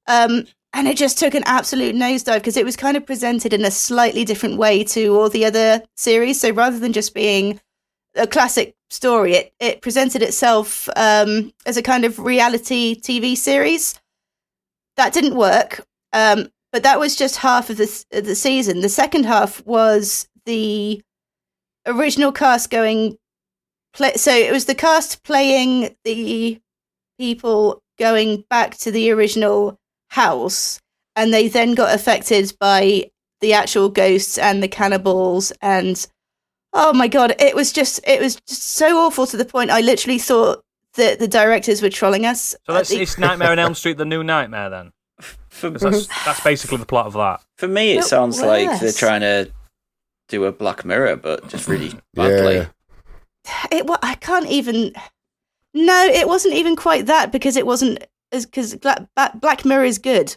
And it just took an absolute nosedive because it was kind of presented in a slightly different way to all the other series. So rather than just being a classic story, it presented itself as a kind of reality TV series. That didn't work, but that was just half of the season. The second half was the original cast so it was the cast playing the people going back to the original house, and they then got affected by the actual ghosts and the cannibals, and oh my god, it was just so awful to the point I literally thought that the directors were trolling us. So it's Nightmare on Elm Street, the new Nightmare then? That's basically the plot of that. For me, it sounds like they're trying to do a Black Mirror, but just really badly. I can't even. No, it wasn't even quite that, because it wasn't. Because Black Mirror is good.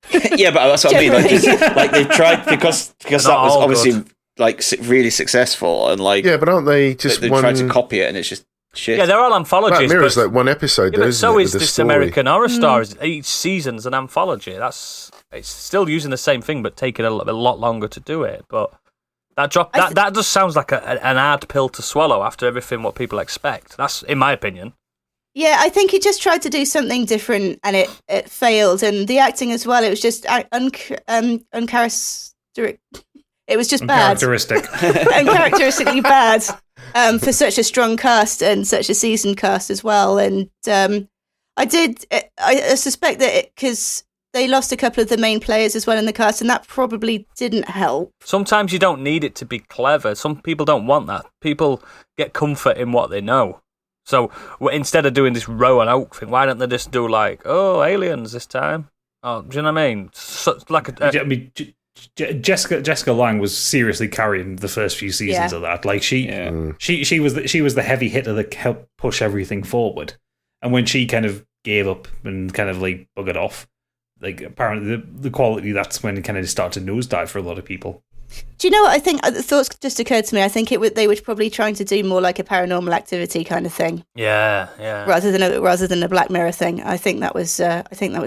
Yeah, but that's what I mean. Like they've tried because that was obviously good. Like really successful, and like but aren't they just they tried to copy it, and it's just shit. Yeah, they're all anthologies. Black Mirror's like one episode, though, but so is this story. American Horror Stories. Each season's an anthology. It's still using the same thing, but taking a lot longer to do it. But that just sounds like an hard pill to swallow after everything what people expect. That's in my opinion. Yeah, I think he just tried to do something different and it failed. And the acting as well, it was just uncharacteristic. It was just bad. Uncharacteristically bad for such a strong cast and such a seasoned cast as well. And I suspect that because they lost a couple of the main players as well in the cast, and that probably didn't help. Sometimes you don't need it to be clever. Some people don't want that. People get comfort in what they know. So instead of doing this row and oak thing, why don't they just do like, aliens this time? Oh, do you know what I mean? Jessica Lange was seriously carrying the first few seasons of that. Like she was the heavy hitter that helped push everything forward. And when she kind of gave up and kind of like buggered off, like apparently the quality, that's when it kind of started to nosedive for a lot of people. Do you know what I think? The thoughts just occurred to me. I think they were probably trying to do more like a Paranormal Activity kind of thing. Yeah. Rather than a Black Mirror thing. I think that was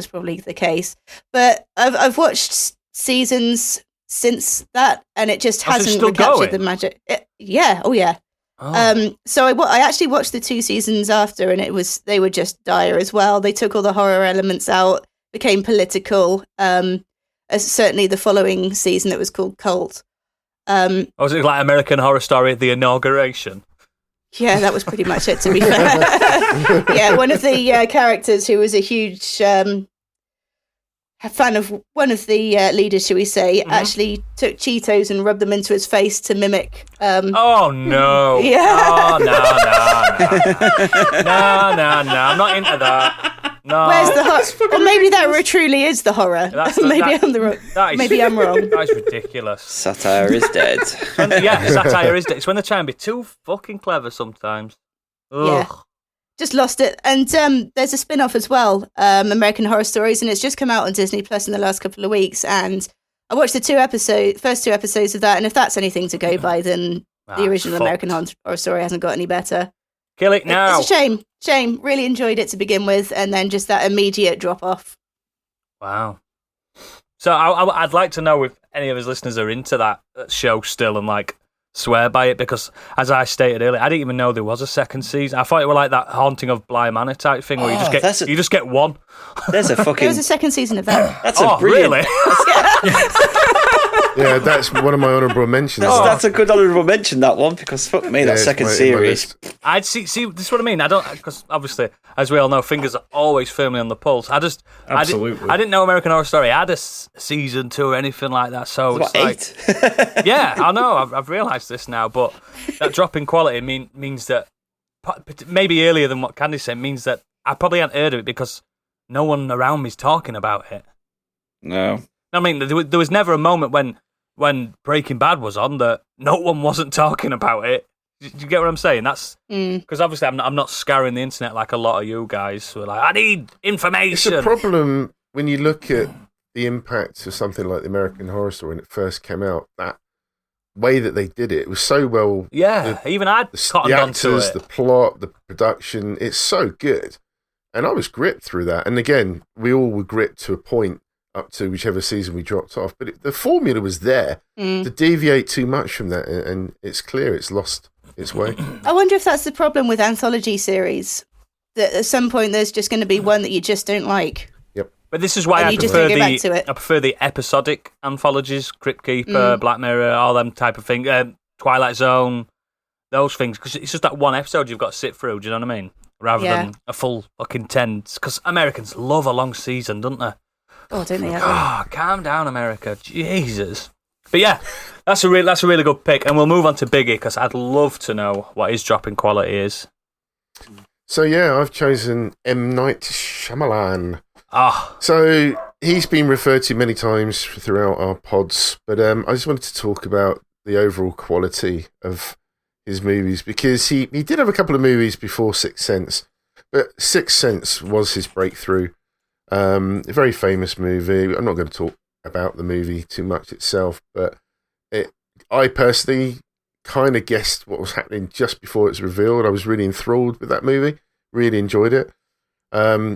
probably the case. But I've watched seasons since that, and it just hasn't recaptured the magic. So I actually watched the 2 seasons after, and they were just dire as well. They took all the horror elements out, became political. Certainly the following season, it was called Cult. Was it like American Horror Story, The Inauguration? Yeah, that was pretty much it, to be fair. Yeah, one of the characters who was a huge fan of one of the leaders, shall we say, actually took Cheetos and rubbed them into his face to mimic. Oh, no. Yeah. Oh, no. No, I'm not into that. No. Where's the horror? Or maybe that truly is the horror. Maybe I'm wrong. That is ridiculous. Satire is dead. Satire is dead. It's when they're trying to be too fucking clever sometimes. Ugh. Yeah. Just lost it. And there's a spin-off as well, American Horror Stories, and it's just come out on Disney Plus in the last couple of weeks. And I watched the first 2 episodes of that, and if that's anything to go by, then the original American Horror Story hasn't got any better. Kill it now. It's a shame. Really enjoyed it to begin with, and then just that immediate drop-off. Wow. So I'd like to know if any of his listeners are into that show still and like swear by it, because as I stated earlier, I didn't even know there was a second season. I thought it was like that Haunting of Bly Manor type thing where you just get one. There's a fucking... There was a second season of that. That's a brilliant... Really? Yeah, that's one of my honourable mentions. That's a good honourable mention, that one, because fuck me, that second series. I'd see. This is what I mean. I don't, because obviously, as we all know, fingers are always firmly on the pulse. Absolutely. I didn't know American Horror Story had a season 2 or anything like that. So it's like 8. Yeah, I know. I've realised this now, but that drop in quality means that maybe earlier than what Candy said means that I probably hadn't heard of it because no one around me's talking about it. No. I mean, there was never a moment when Breaking Bad was on that no one wasn't talking about it. Do you get what I'm saying? That's because obviously I'm not scouring the internet like a lot of you guys who are like, I need information. It's a problem when you look at the impact of something like the American Horror Story when it first came out. That way that they did it was so well. Yeah, even I'd cottoned onto it. The plot, the production, it's so good. And I was gripped through that. And again, we all were gripped to a point up to whichever season we dropped off. But the formula was there. To deviate too much from that, and it's clear it's lost its way. I wonder if that's the problem with anthology series. That at some point there's just going to be one that you just don't like. Yep. But this is why I prefer the episodic anthologies, Crypt Keeper, Black Mirror, all them type of things, Twilight Zone, those things, because it's just that one episode you've got to sit through, do you know what I mean? Rather than a full fucking 10, because Americans love a long season, don't they? Oh, don't they? Calm down, America. Jesus. But yeah, that's a really good pick, and we'll move on to Biggie, because I'd love to know what his drop in quality is. So yeah, I've chosen M. Night Shyamalan. Ah. So he's been referred to many times throughout our pods, but I just wanted to talk about the overall quality of his movies, because he did have a couple of movies before Sixth Sense, but Sixth Sense was his breakthrough. A very famous movie. I'm not going to talk about the movie too much itself, but I personally kind of guessed what was happening just before it was revealed. I was really enthralled with that movie. Really enjoyed it.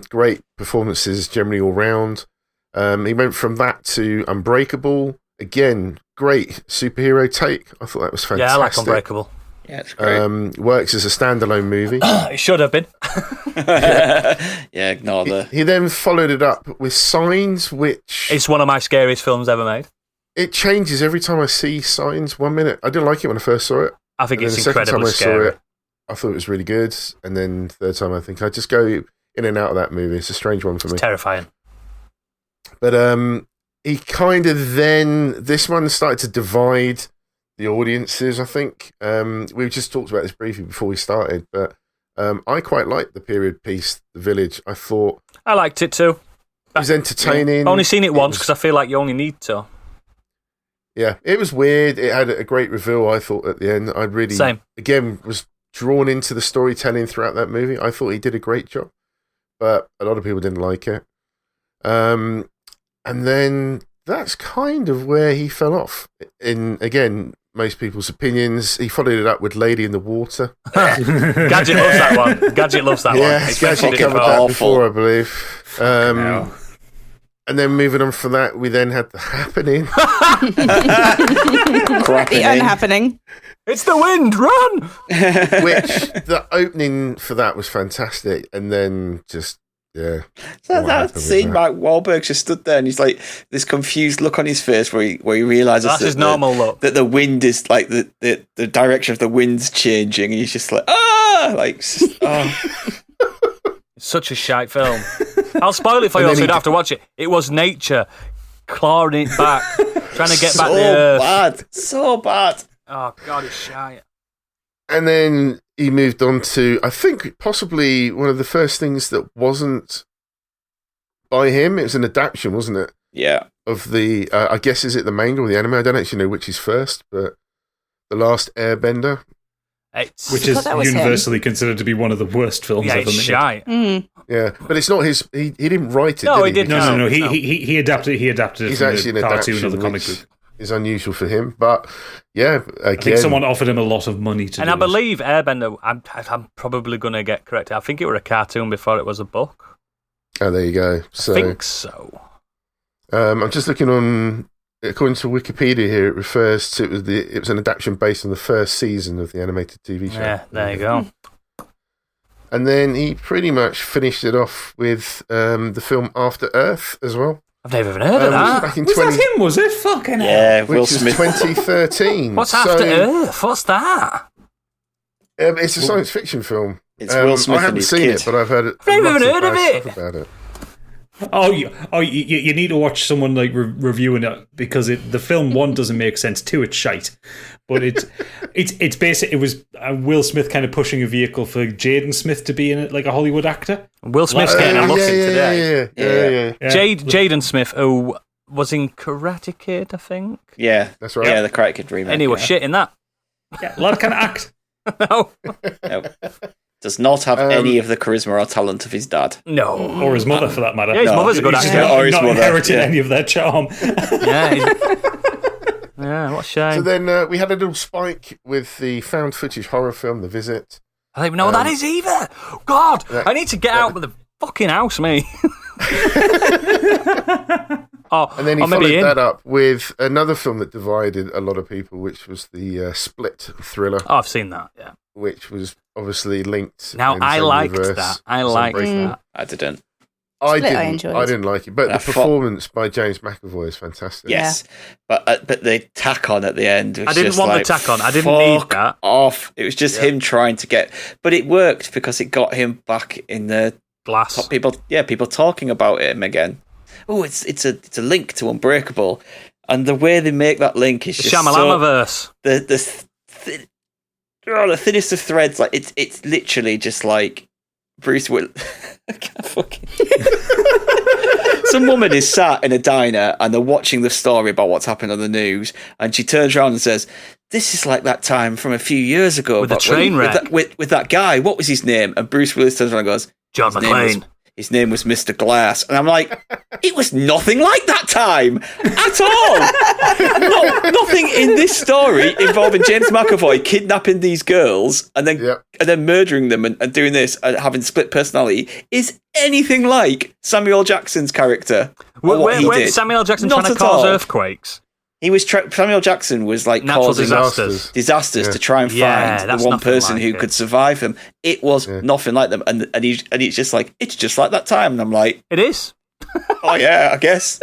Great performances generally all round. He went from that to Unbreakable. Again, great superhero take. I thought that was fantastic. Yeah, I like Unbreakable. Yeah, it's great. Works as a standalone movie. It should have been. Yeah, ignore the... He then followed it up with Signs, which... It's one of my scariest films ever made. It changes every time I see Signs. 1 minute, I didn't like it when I first saw it. I think And it's then the second time incredibly I scary. saw it, I thought it was really good. And then third time, I think I just go in and out of that movie. It's a strange one for me. It's terrifying. But he kind of then... This one started to divide the audiences, I think. We just talked about this briefly before we started, but I quite liked the period piece, The Village. I thought I liked it too. it was entertaining. I've only seen it once because I feel like you only need to. Yeah, it was weird. It had a great reveal, I thought, at the end. I really, Same. again, was drawn into the storytelling throughout that movie. I thought he did a great job, but a lot of people didn't like it. And then that's kind of where he fell off. In, again, most people's opinions. He followed it up with Lady in the Water. Gadget loves that one. Gadget loves that one. It's Gadget mentioned it covered before. that before, I believe. And then moving on from that, we then had The Happening. The Unhappening. It's the wind, run! Which, the opening for that was fantastic. And then just, yeah. So what that happened with scene, that? Mark Wahlberg just stood there and he's like, this confused look on his face where he realises That's his normal look. that the wind is like the direction of the wind's changing, and he's just like, ah, like, It's such a shite film. I'll spoil it for And you then so you he don't have to watch it. It was nature clawing it back, trying to get back the so earth. bad, so bad. Oh, God, it's shite. And then he moved on to, I think, possibly one of the first things that wasn't by him. It was an adaptation, wasn't it? Yeah, Of the, I guess, is it the manga or the anime? I don't actually know which is first, but The Last Airbender. Which I is thought that was universally considered to be one of the worst films Yeah, ever it's made. shite. Yeah, but it's not his. He didn't write it. No, did he didn't. No. No. He adapted it He's from actually the an cartoon adaptation or the comic which book. is unusual for him. But yeah, again, I think someone offered him a lot of money to And do I it. believe Airbender, I'm probably going to get corrected. I think it was a cartoon before it was a book. Oh, there you go. So I think so. I'm just looking on. According to Wikipedia, here it refers to it was an adaptation based on the first season of the animated TV show. Yeah, there you go. And then he pretty much finished it off with the film After Earth as well. I've never even heard of that. Back in Was that him, was it? Fucking hell. yeah. which Will was Smith. 2013. What's So, After Earth? What's that? It's a science fiction film. It's Will Smith I and haven't his seen kid. it, but I've heard it. I've never lots even heard of bad it. stuff about it. You need to watch someone like reviewing it because the film one doesn't make sense, two it's shite, but it's basic. It was Will Smith kind of pushing a vehicle for Jaden Smith to be in it like a Hollywood actor. Will Smith's getting a look in today. Yeah. Jaden Smith, who was in Karate Kid, I think. Yeah, That's right. Yeah, the Karate Kid remake. And he was shit in that. Yeah, lad can act. No. No. Does not have any of the charisma or talent of his dad. No. Or his mother, for that matter. Yeah, his mother's a good He's just actor. Or his not mother, inherited yeah. any of their charm. Yeah. Yeah, what a shame. So then we had a little spike with the found footage horror film, The Visit. I don't even know what that is either. God, I need to get out of the fucking house, me. And then he or maybe followed in. that up with another film that divided a lot of people, which was the Split thriller, Oh, I've seen that, yeah. which was obviously linked. Now, in the I same liked universe, that. I some liked breaking. that. I didn't. I Split I didn't. enjoyed. I didn't like it, but I the thought- performance by James McAvoy is fantastic. Yes, but the tack on at the end. Was I didn't just want the like, tack on. I didn't need fuck that. Off. It was just him trying to get, but it worked because it got him back in the Glass. top people. Yeah, people talking about him again. Oh, it's a link to Unbreakable, and the way they make that link is The just Shyamalamaverse. the thinnest of threads. Like it's literally just like Bruce Will. I can't fucking. Some woman is sat in a diner and they're watching the story about what's happened on the news, and she turns around and says, "This is like that time from a few years ago With the but train wreck. with that guy. What was his name?" And Bruce Willis turns around and goes, John McClane. His name was Mr. Glass. And I'm like, it was nothing like that time at all. Nothing in this story involving James McAvoy kidnapping these girls and then murdering them and doing this and having split personality is anything like Samuel Jackson's character. Where he did did. Samuel Jackson Not trying to at cause all. earthquakes? He was Samuel Jackson was like Natural causing disasters to try and find the one person who could survive him. It was nothing like them, and he's just like, it's just like that time, and I'm like, it is. Oh yeah, I guess.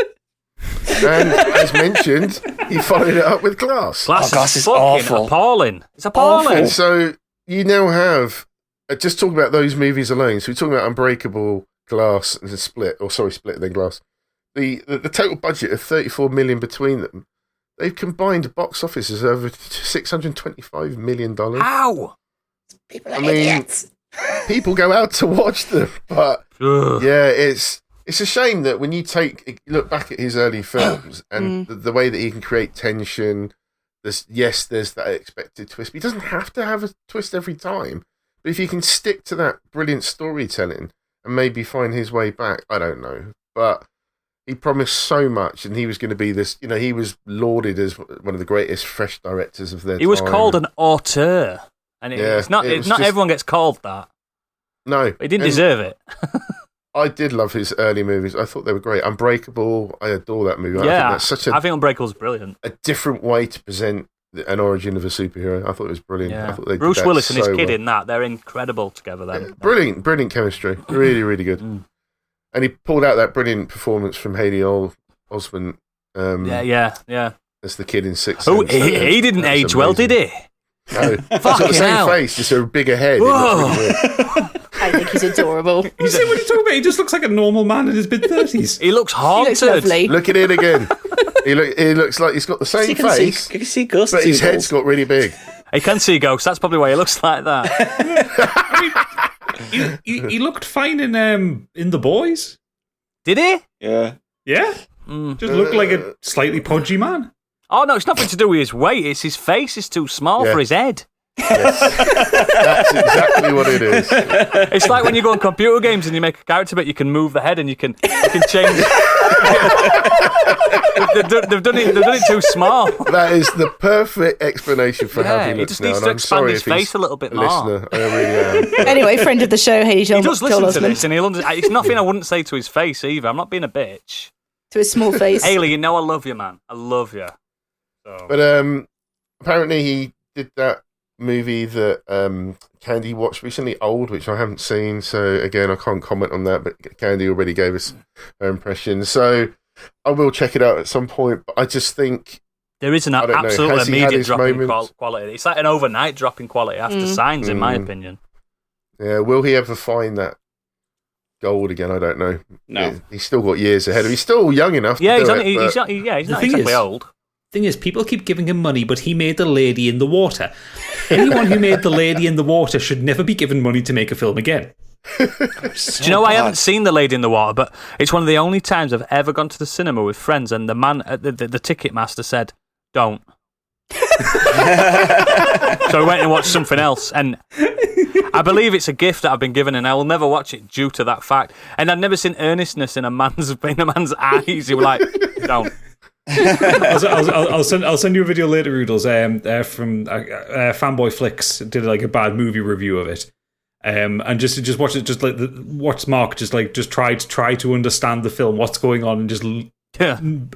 And as mentioned, he followed it up with Glass. Glass is fucking awful. appalling. It's appalling. And so you now have just talking about those movies alone. So we're talking about Unbreakable, Glass, and Split, and then Glass. The total budget of $34 million between them. They've combined box offices over $625 million. Ow! People are idiots. People go out to watch them, but yeah, it's a shame that when you look back at his early films and the way that he can create tension, there's that expected twist, but he doesn't have to have a twist every time. But if he can stick to that brilliant storytelling and maybe find his way back, I don't know, but he promised so much, and he was going to be this. You know, he was lauded as one of the greatest fresh directors of their time. He was called an auteur, and it's not everyone gets called that. No, he didn't deserve it. I did love his early movies. I thought they were great. Unbreakable, I adore that movie. Yeah, I think Unbreakable's brilliant. A different way to present an origin of a superhero. I thought it was brilliant. Yeah. I thought they Bruce did Willis and his kid well. in that—they're incredible together. Then Brilliant chemistry. Really, really good. And he pulled out that brilliant performance from Haley Osment. Yeah. As the kid in Sixth Oh, Sense. he didn't age well, did he? No. He's got the same face, just a bigger head. I think he's adorable. What are you talking about? He just looks like a normal man in his mid-30s. He looks haunted. He looks lovely. Look at it again. He looks like he's got the same face. You can see ghosts, but his head's got really big. He can see ghosts. That's probably why he looks like that. I mean, he looked fine in The Boys. Did he? Yeah. Yeah. Just looked like a slightly podgy man. Oh no, it's nothing to do with his weight. It's his face is too small for his head. Yes. That's exactly what it is. It's like when you go on computer games and you make a character, but you can move the head and you can change. They've done it too small. That is the perfect explanation for how he looks just now. needs And to I'm expand sorry his if he's face a little bit more. Listener, I really am. Anyway, friend of the show, Haley Joel. He does listen to this, and it's nothing I wouldn't say to his face either. I'm not being a bitch. To his small face. Haley, you know I love you, man. I love you. So. But apparently he did that movie that Candy watched recently, Old, which I haven't seen. So again, I can't comment on that. But Candy already gave us her impression, so I will check it out at some point. But I just think there is an absolute immediate drop in quality. It's like an overnight drop in quality after Signs, in my opinion. Yeah, will he ever find that gold again? I don't know. No, he's still got years ahead of him. He's still young enough. Yeah, he's not exactly old. Thing is, people keep giving him money, but he made The Lady in the Water. Anyone who made The Lady in the Water should never be given money to make a film again. Do you know, I haven't seen The Lady in the Water, but it's one of the only times I've ever gone to the cinema with friends, and the man, the ticket master said, "Don't." So I went and watched something else, and I believe it's a gift that I've been given, and I will never watch it due to that fact. And I've never seen earnestness in a man's eyes. He was like, "Don't." I'll send you a video later, Oodles. From Fanboy Flicks did like a bad movie review of it, and just watch it. Just like watch Mark just try to understand the film, what's going on, and just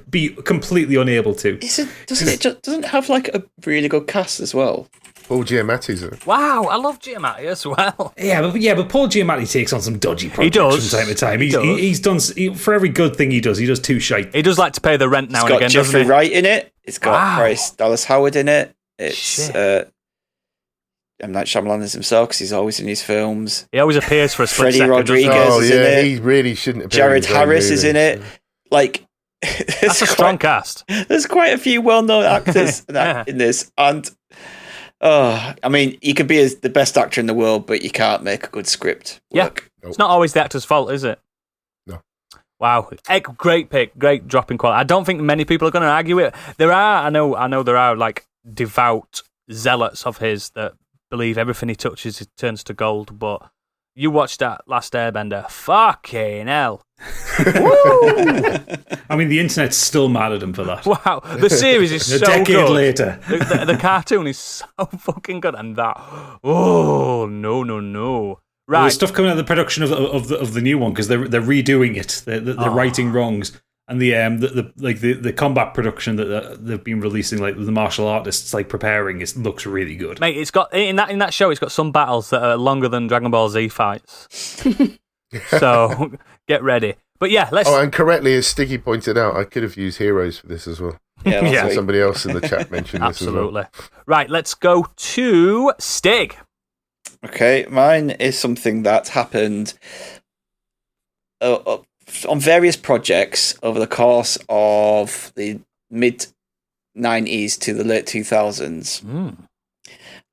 be completely unable to. Doesn't it have like a really good cast as well? Paul Giamatti's in it. Wow, I love Giamatti as well. Yeah, but Paul Giamatti takes on some dodgy projects from time to time. He's done for every good thing he does too shite. He does like to pay the rent now and again. It's got Jeffrey Wright in it. It's got Bryce Dallas Howard in it. It's M. Night Shyamalan as himself because he's always in his films. He always appears for a split Freddie second. Rodriguez is in it. He really shouldn't appear. Jared Harris is in it. Like, that's a strong cast. There's quite a few well-known actors in this, and I mean, you could be the best actor in the world, but you can't make a good script work. Yeah, it's not always the actor's fault, is it? No. Wow, great pick, great drop in quality. I don't think many people are going to argue it. I know there are like devout zealots of his that believe everything he touches turns to gold, but you watched that Last Airbender, fucking hell. I mean, the internet's still mad at him for that. Wow, the series is so good. A decade later. The cartoon is so fucking good, and that, no. Right. There's stuff coming out of the production of the new one because they're redoing it. They're righting wrongs. And the combat production that they've been releasing, like with the martial artists like preparing, looks really good. Mate, it's got in that show. It's got some battles that are longer than Dragon Ball Z fights. So get ready. But yeah, let's. Oh, and correctly, as Sticky pointed out, I could have used Heroes for this as well. Yeah, Somebody else in the chat mentioned this as well. Absolutely. Right, let's go to Stig. Okay, mine is something that happened on various projects over the course of the mid-90s to the late 2000s.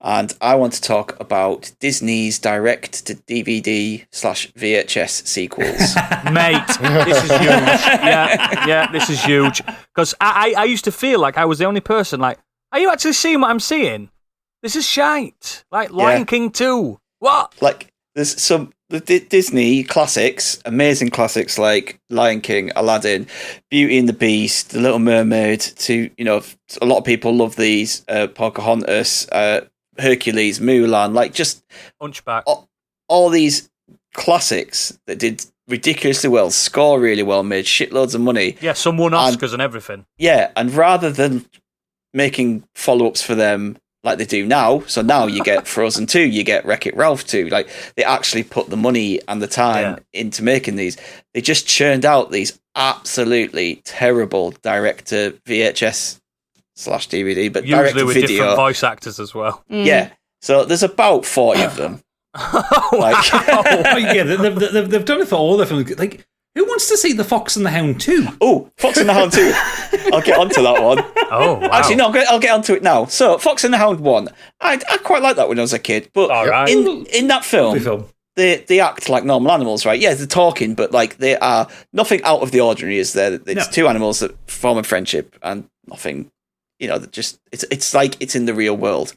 And I want to talk about Disney's direct-to-DVD/VHS sequels. Mate, this is huge. Yeah, this is huge. Because I used to feel like I was the only person, like, are you actually seeing what I'm seeing? This is shite. Like Lion King 2. What? Like, there's some Disney classics, amazing classics like Lion King, Aladdin, Beauty and the Beast, The Little Mermaid. A lot of people love these. Pocahontas, Hercules, Mulan, like just Hunchback. All these classics that did ridiculously well, score really well, made shitloads of money. Yeah, some won Oscars and everything. Yeah, and rather than making follow-ups for them like they do now, so now you get Frozen 2, you get Wreck-It Ralph 2, like they actually put the money and the time into making these. They just churned out these absolutely terrible direct-to-VHS/DVD, but usually direct-to-video. with different voice actors as well. Yeah, so there's about 40 of them. They've done it for all their films. Like, who wants to see The Fox and the Hound 2? Oh, Fox and the Hound 2. I'll get onto that one. Oh, wow. Actually, no, I'll get onto it now. So, Fox and the Hound 1. I quite liked that when I was a kid, but right. in that film, they act like normal animals, right? Yeah, they're talking, but like they are nothing out of the ordinary. Is there? It's two animals that form a friendship and nothing. It's like it's in the real world.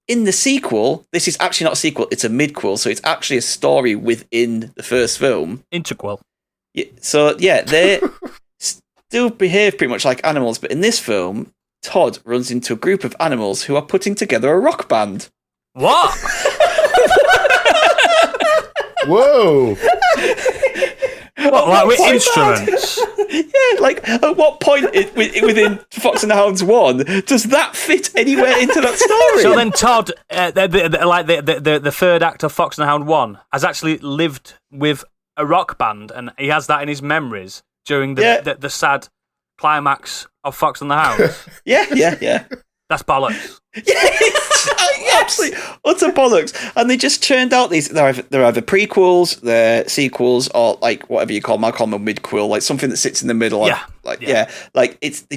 In the sequel, this is actually not a sequel, it's a midquel, so it's actually a story within the first film. Interquel. Yeah, so, they still behave pretty much like animals, but in this film, Todd runs into a group of animals who are putting together a rock band. What? Whoa! What, like with instruments? Yeah, like, at what point within Fox and the Hounds 1 does that fit anywhere into that story? So then Todd, the third act of Fox and the Hound 1, has actually lived with a rock band, and he has that in his memories during the sad climax of Fox and the Hound. Yeah. That's bollocks. Absolutely utter bollocks. And they just churned out these. They're either prequels, they're sequels, or like whatever you call them. I call them a midquel, like something that sits in the middle. Like they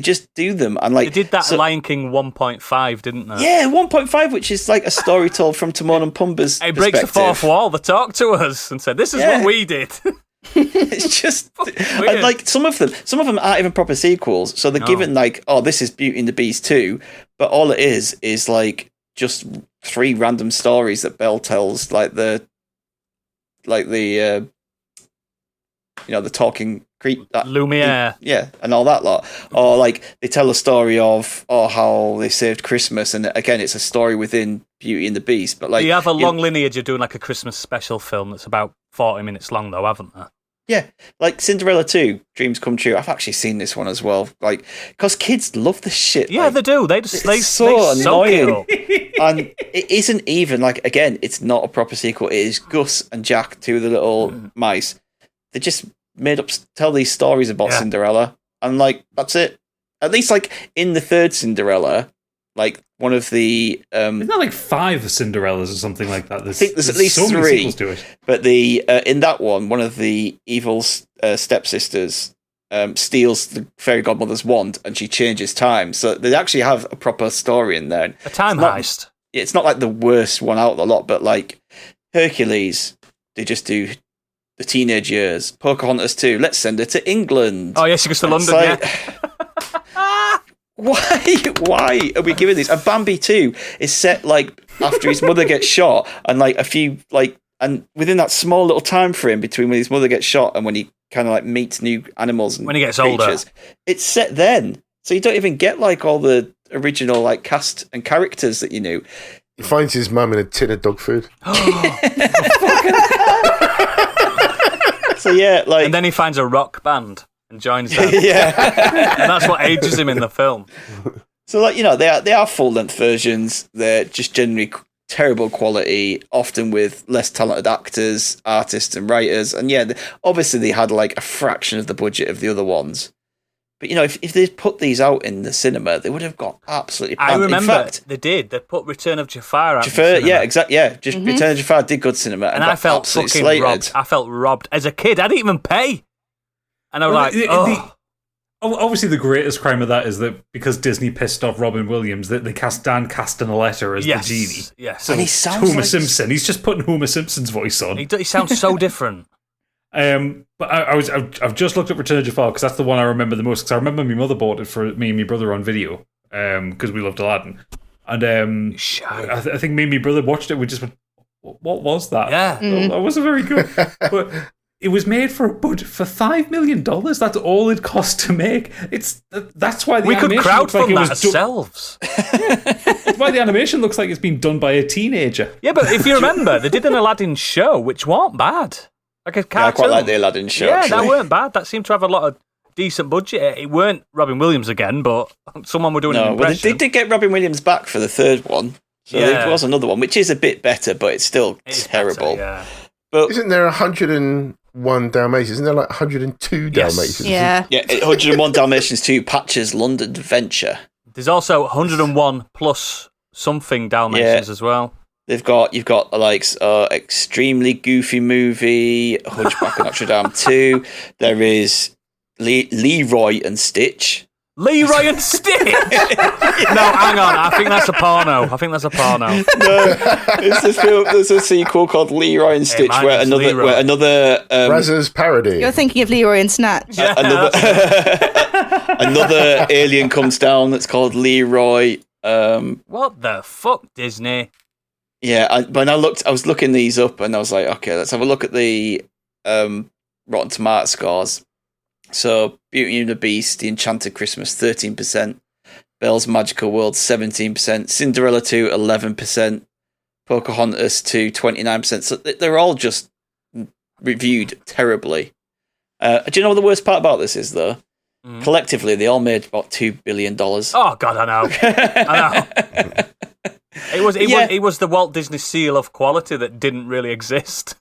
just do them. And like they did that Lion King 1.5, didn't they? Yeah, 1.5, which is like a story told from Timon and Pumbaa's It breaks the fourth wall. They talked to us and said, "This is what we did." It's just and like some of them aren't even proper sequels, so they're given like, oh, this is Beauty and the Beast 2, but all it is like just 3 random stories that Belle tells, like the the talking creep, Lumiere, and all that lot, or like they tell a story of how they saved Christmas, and again it's a story within Beauty and the Beast, but like you have a long lineage of doing like a Christmas special film that's about 40 minutes long, though, haven't they? Yeah, like Cinderella 2, Dreams Come True. I've actually seen this one as well, like because kids love this shit. Yeah, like, they do. They so annoying, and it isn't even like, again, it's not a proper sequel. It is Gus and Jack, 2 of the little mice. They just made up, tell these stories about Cinderella, and like that's it. At least like in the third Cinderella, like one of the isn't that like 5 Cinderellas or something like that? I think there's at least so 3 many sequels to it. But the in that one of the evil stepsisters steals the fairy godmother's wand, and she changes time. So they actually have a proper story in there. A time heist. It's not like the worst one out of the lot, but like Hercules, they just do the teenage years. Pocahontas 2, let's send her to England. Oh yeah, she goes to London. Like, Why are we giving these? And Bambi 2 is set like after his mother gets shot, and like a few like, and within that small little time frame between when his mother gets shot and when he kind of like meets new animals and when he gets creatures, older, it's set then. So you don't even get like all the original like cast and characters that you knew. He finds his mum in a tin of dog food. So yeah, like, and then he finds a rock band. and joins them. Yeah. And that's what ages him in the film. So, like, they are full-length versions. They're just generally terrible quality, often with less talented actors, artists, and writers. And yeah, obviously they had like a fraction of the budget of the other ones. But if they'd put these out in the cinema, they would have got absolutely panned. I remember in fact, they did. They put Return of Jafar out. Yeah, exactly. Yeah, just Return of Jafar did good cinema, and I felt fucking slated. robbed. I felt robbed as a kid. I didn't even pay, and I was obviously, the greatest crime of that is that because Disney pissed off Robin Williams, that they cast Dan Castellaneta as the genie. Yes, so and he sounds Homer like Simpson. He's just putting Homer Simpson's voice on. He sounds so different. But I've just looked at Return of Jafar because that's the one I remember the most. Because I remember my mother bought it for me and my brother on video. Because we loved Aladdin, and I think me and my brother watched it. We just went, "What was that? Yeah, that wasn't very good." But it was made for $5 million. That's all it cost to make. That's why the we could animation crowdfund looks like that ourselves. That's why the animation looks like it's been done by a teenager. Yeah, but if you remember, they did an Aladdin show, which weren't bad. Like a cartoon. Yeah, I quite like the Aladdin show. Yeah, actually. that weren't bad. That seemed to have a lot of decent budget. It weren't Robin Williams again, but someone were doing an impression. Well, they did get Robin Williams back for the third one. So there was another one, which is a bit better, but it's still terrible. Better, yeah. But isn't there 101 Dalmatians? Isn't there like 102 Dalmatians? Yeah. Yeah, 101 Dalmatians 2, Patch's London Adventure. There's also 101 plus something Dalmatians as well. You've got like extremely goofy movie, Hunchback of Notre Dame 2. There is Leroy and Stitch. Leroy and Stitch? No, hang on. I think that's a porno. No, There's a sequel called Leroy and Stitch where another Razza's parody. You're thinking of Leroy and Snatch. Another alien comes down that's called Leroy. What the fuck, Disney? Yeah, when I was looking these up, and I was like, okay, let's have a look at the Rotten Tomato scores. So, Beauty and the Beast, The Enchanted Christmas, 13%. Belle's Magical World, 17%. Cinderella 2, 11%. Pocahontas 2, 29%. So they're all just reviewed terribly. Do you know what the worst part about this is, though? Mm. Collectively, they all made about $2 billion. Oh, God, I know. It was the Walt Disney seal of quality that didn't really exist.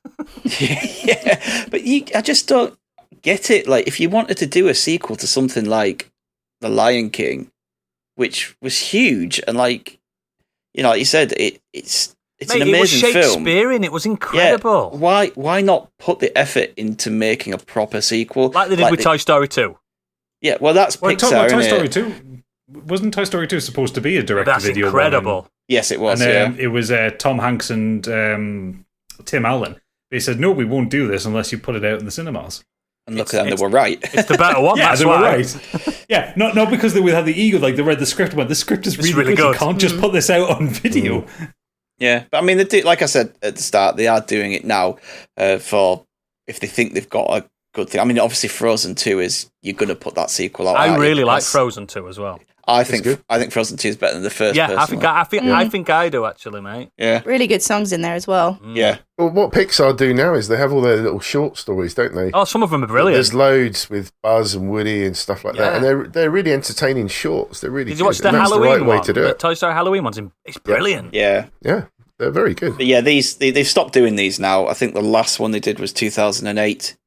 Yeah, but I just don't get it. Like, if you wanted to do a sequel to something like The Lion King, which was huge, and like you said, it's an amazing film. It was Shakespearean. It was incredible. Yeah, why not put the effort into making a proper sequel like they did with Toy Story 2? Yeah, well, that's Pixar. Toy Story 2 wasn't Toy Story 2 supposed to be a direct-to-video? That's incredible. One? Yes, it was. And it was Tom Hanks and Tim Allen. They said, "No, we won't do this unless you put it out in the cinemas." And look at them, they were right. It's the better one. Yeah, they were right. Yeah, not because they had the ego. Like they read the script, but the script is really good. You can't just put this out on video. Yeah, but I mean, like I said at the start, they are doing it now for if they think they've got a good thing. I mean, obviously, Frozen 2 is you're going to put that sequel out. I really like Frozen 2 as well. I think Frozen 2 is better than the first. Yeah, personally. I think I do actually, mate. Yeah, really good songs in there as well. Yeah. Well, what Pixar do now is they have all their little short stories, don't they? Oh, some of them are brilliant. There's loads with Buzz and Woody and stuff like that, and they're really entertaining shorts. They're really. Did you watch the Halloween one? The Toy Story Halloween one's it's brilliant. Yeah, they're very good. But yeah, they've stopped doing these now. I think the last one they did was 2008.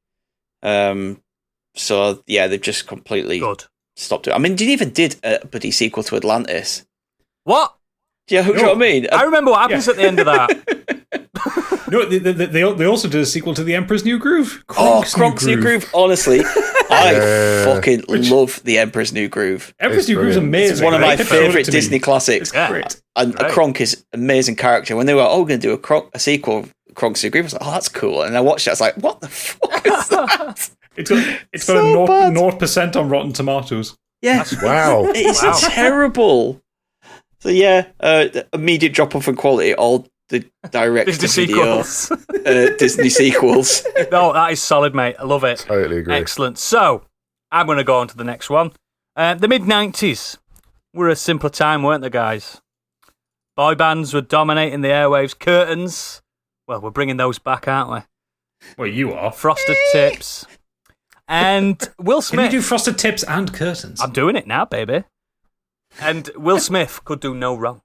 So yeah, they've just completely stopped it. I mean, they even did a bloody sequel to Atlantis. What? Yeah, you know what I mean? I remember what happens at the end of that. No, they also did a sequel to The Emperor's New Groove. Kronk's New Groove. Honestly, I fucking love The Emperor's New Groove. Emperor's New Groove is amazing. It's one of my favourite Disney classics. It's great. And Kronk is an amazing character. When they were going to do a sequel of Kronk's New Groove, I was like, oh, that's cool. And I watched it, I was like, what the fuck is that? It's got a 0% on Rotten Tomatoes. Yeah. Wow. It's terrible. So yeah, immediate drop off in quality, all the direct-to-video Disney sequels. No, that is solid, mate. I love it. Totally agree. Excellent. So, I'm going to go on to the next one. The mid-90s were a simpler time, weren't they, guys? Boy bands were dominating the airwaves. Curtains, well, we're bringing those back, aren't we? Well, you are. Frosted Tips. And Will Smith... Can you do frosted tips and curtains? I'm doing it now, baby. And Will Smith could do no wrong.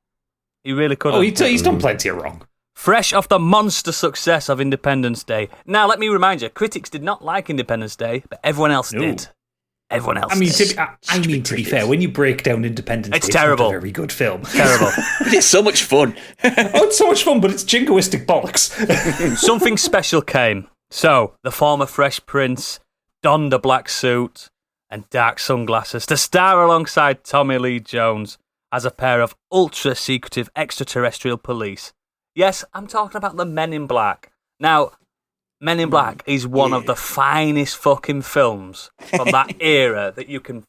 He really could. Oh, he's done plenty of wrong. Fresh off the monster success of Independence Day. Now, let me remind you, critics did not like Independence Day, but everyone else did. Everyone else did. To be fair, when you break down Independence Day, it's terrible. Not a very good film. Terrible. But it's so much fun. It's so much fun, but it's jingoistic bollocks. Something special came. So, the former Fresh Prince donned a black suit and dark sunglasses to star alongside Tommy Lee Jones as a pair of ultra-secretive extraterrestrial police. Yes, I'm talking about the Men in Black. Now, Men in Black is one of the finest fucking films from that era that you can...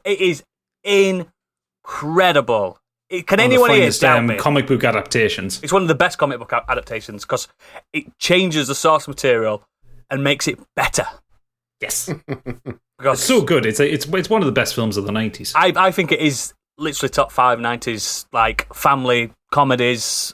It is incredible. Can anyone here doubt me? Comic book adaptations. It's one of the best comic book adaptations because it changes the source material and makes it better. Yes. It's so good. It's one of the best films of the 90s. I think it is literally top 5 90s, like, family comedies.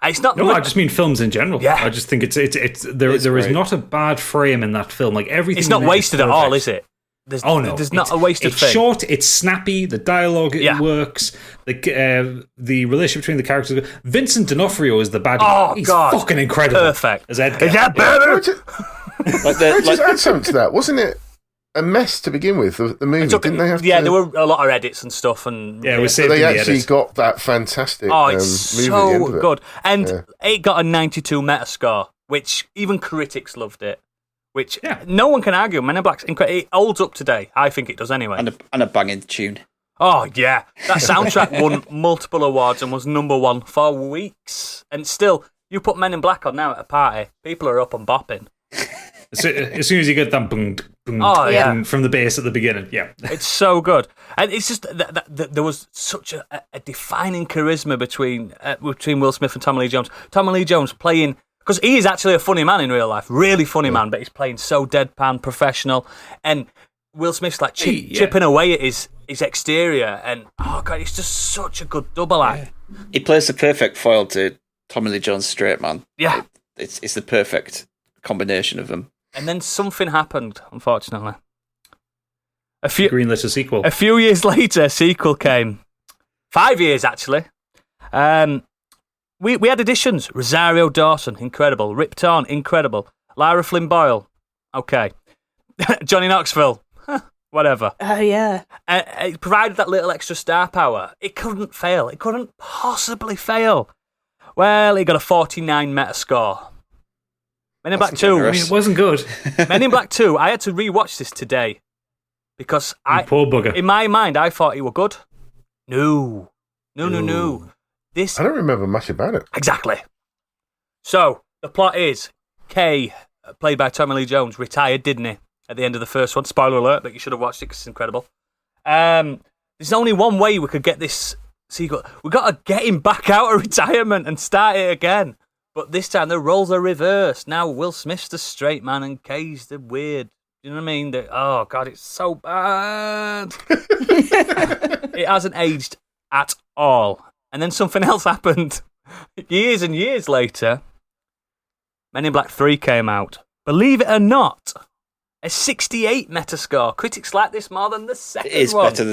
It's not. No, I just mean films in general. Yeah. I just think there is not a bad frame in that film. Like everything. It's not wasted at all, is it? There's not a wasted thing. It's short, it's snappy, the dialogue works, the relationship between the characters. Vincent D'Onofrio is the baddie. Oh, he's God. fucking incredible. Perfect. As Edgar. Is that better? Just add something to that. Wasn't it a mess to begin with, the movie? Didn't they have there were a lot of edits and stuff. And it was saved they in the actually edit. got that fantastic it's movie so at the end of it. good. And it got a 92 Metascore, which even critics loved it. Which no one can argue. Men in Black's incredible. It holds up today. I think it does anyway. And a banging tune. Oh, yeah. That soundtrack won multiple awards and was number 1 for weeks. And still, you put Men in Black on now at a party, people are up and bopping. As soon as you get that boom, from the bass at the beginning, it's so good, and it's just that there was such a defining charisma between Will Smith and Tommy Lee Jones. Tommy Lee Jones playing, because he is actually a funny man in real life, really funny man, but he's playing so deadpan, professional, and Will Smith's like chipping away at his exterior, and oh god, it's just such a good double act. He plays the perfect foil to Tommy Lee Jones' straight man. Yeah, it's the perfect combination of them. And then something happened, unfortunately. Greenlit a sequel. A few years later, a sequel came. 5 years, actually. We had additions. Rosario Dawson, incredible. Rip Torn, incredible. Lara Flynn Boyle, okay. Johnny Knoxville, whatever. Oh, yeah. It provided that little extra star power. It couldn't fail. It couldn't possibly fail. Well, it got a 49 Metascore. Men in Black 2. I mean, it wasn't good. Men in Black 2, I had to rewatch this today because poor bugger. In my mind, I thought it were good. No. This, I don't remember much about it. Exactly. So, the plot is Kay, played by Tommy Lee Jones, retired, didn't he? At the end of the first one. Spoiler alert, but you should have watched it because it's incredible. There's only one way we could get this sequel. We've got to get him back out of retirement and start it again. But this time the roles are reversed. Now Will Smith's the straight man and Kay's the weird. You know what I mean? Oh, God, it's so bad. It hasn't aged at all. And then something else happened. Years and years later, Men in Black 3 came out. Believe it or not, a 68 Metascore. Critics like this more than the second one. It is better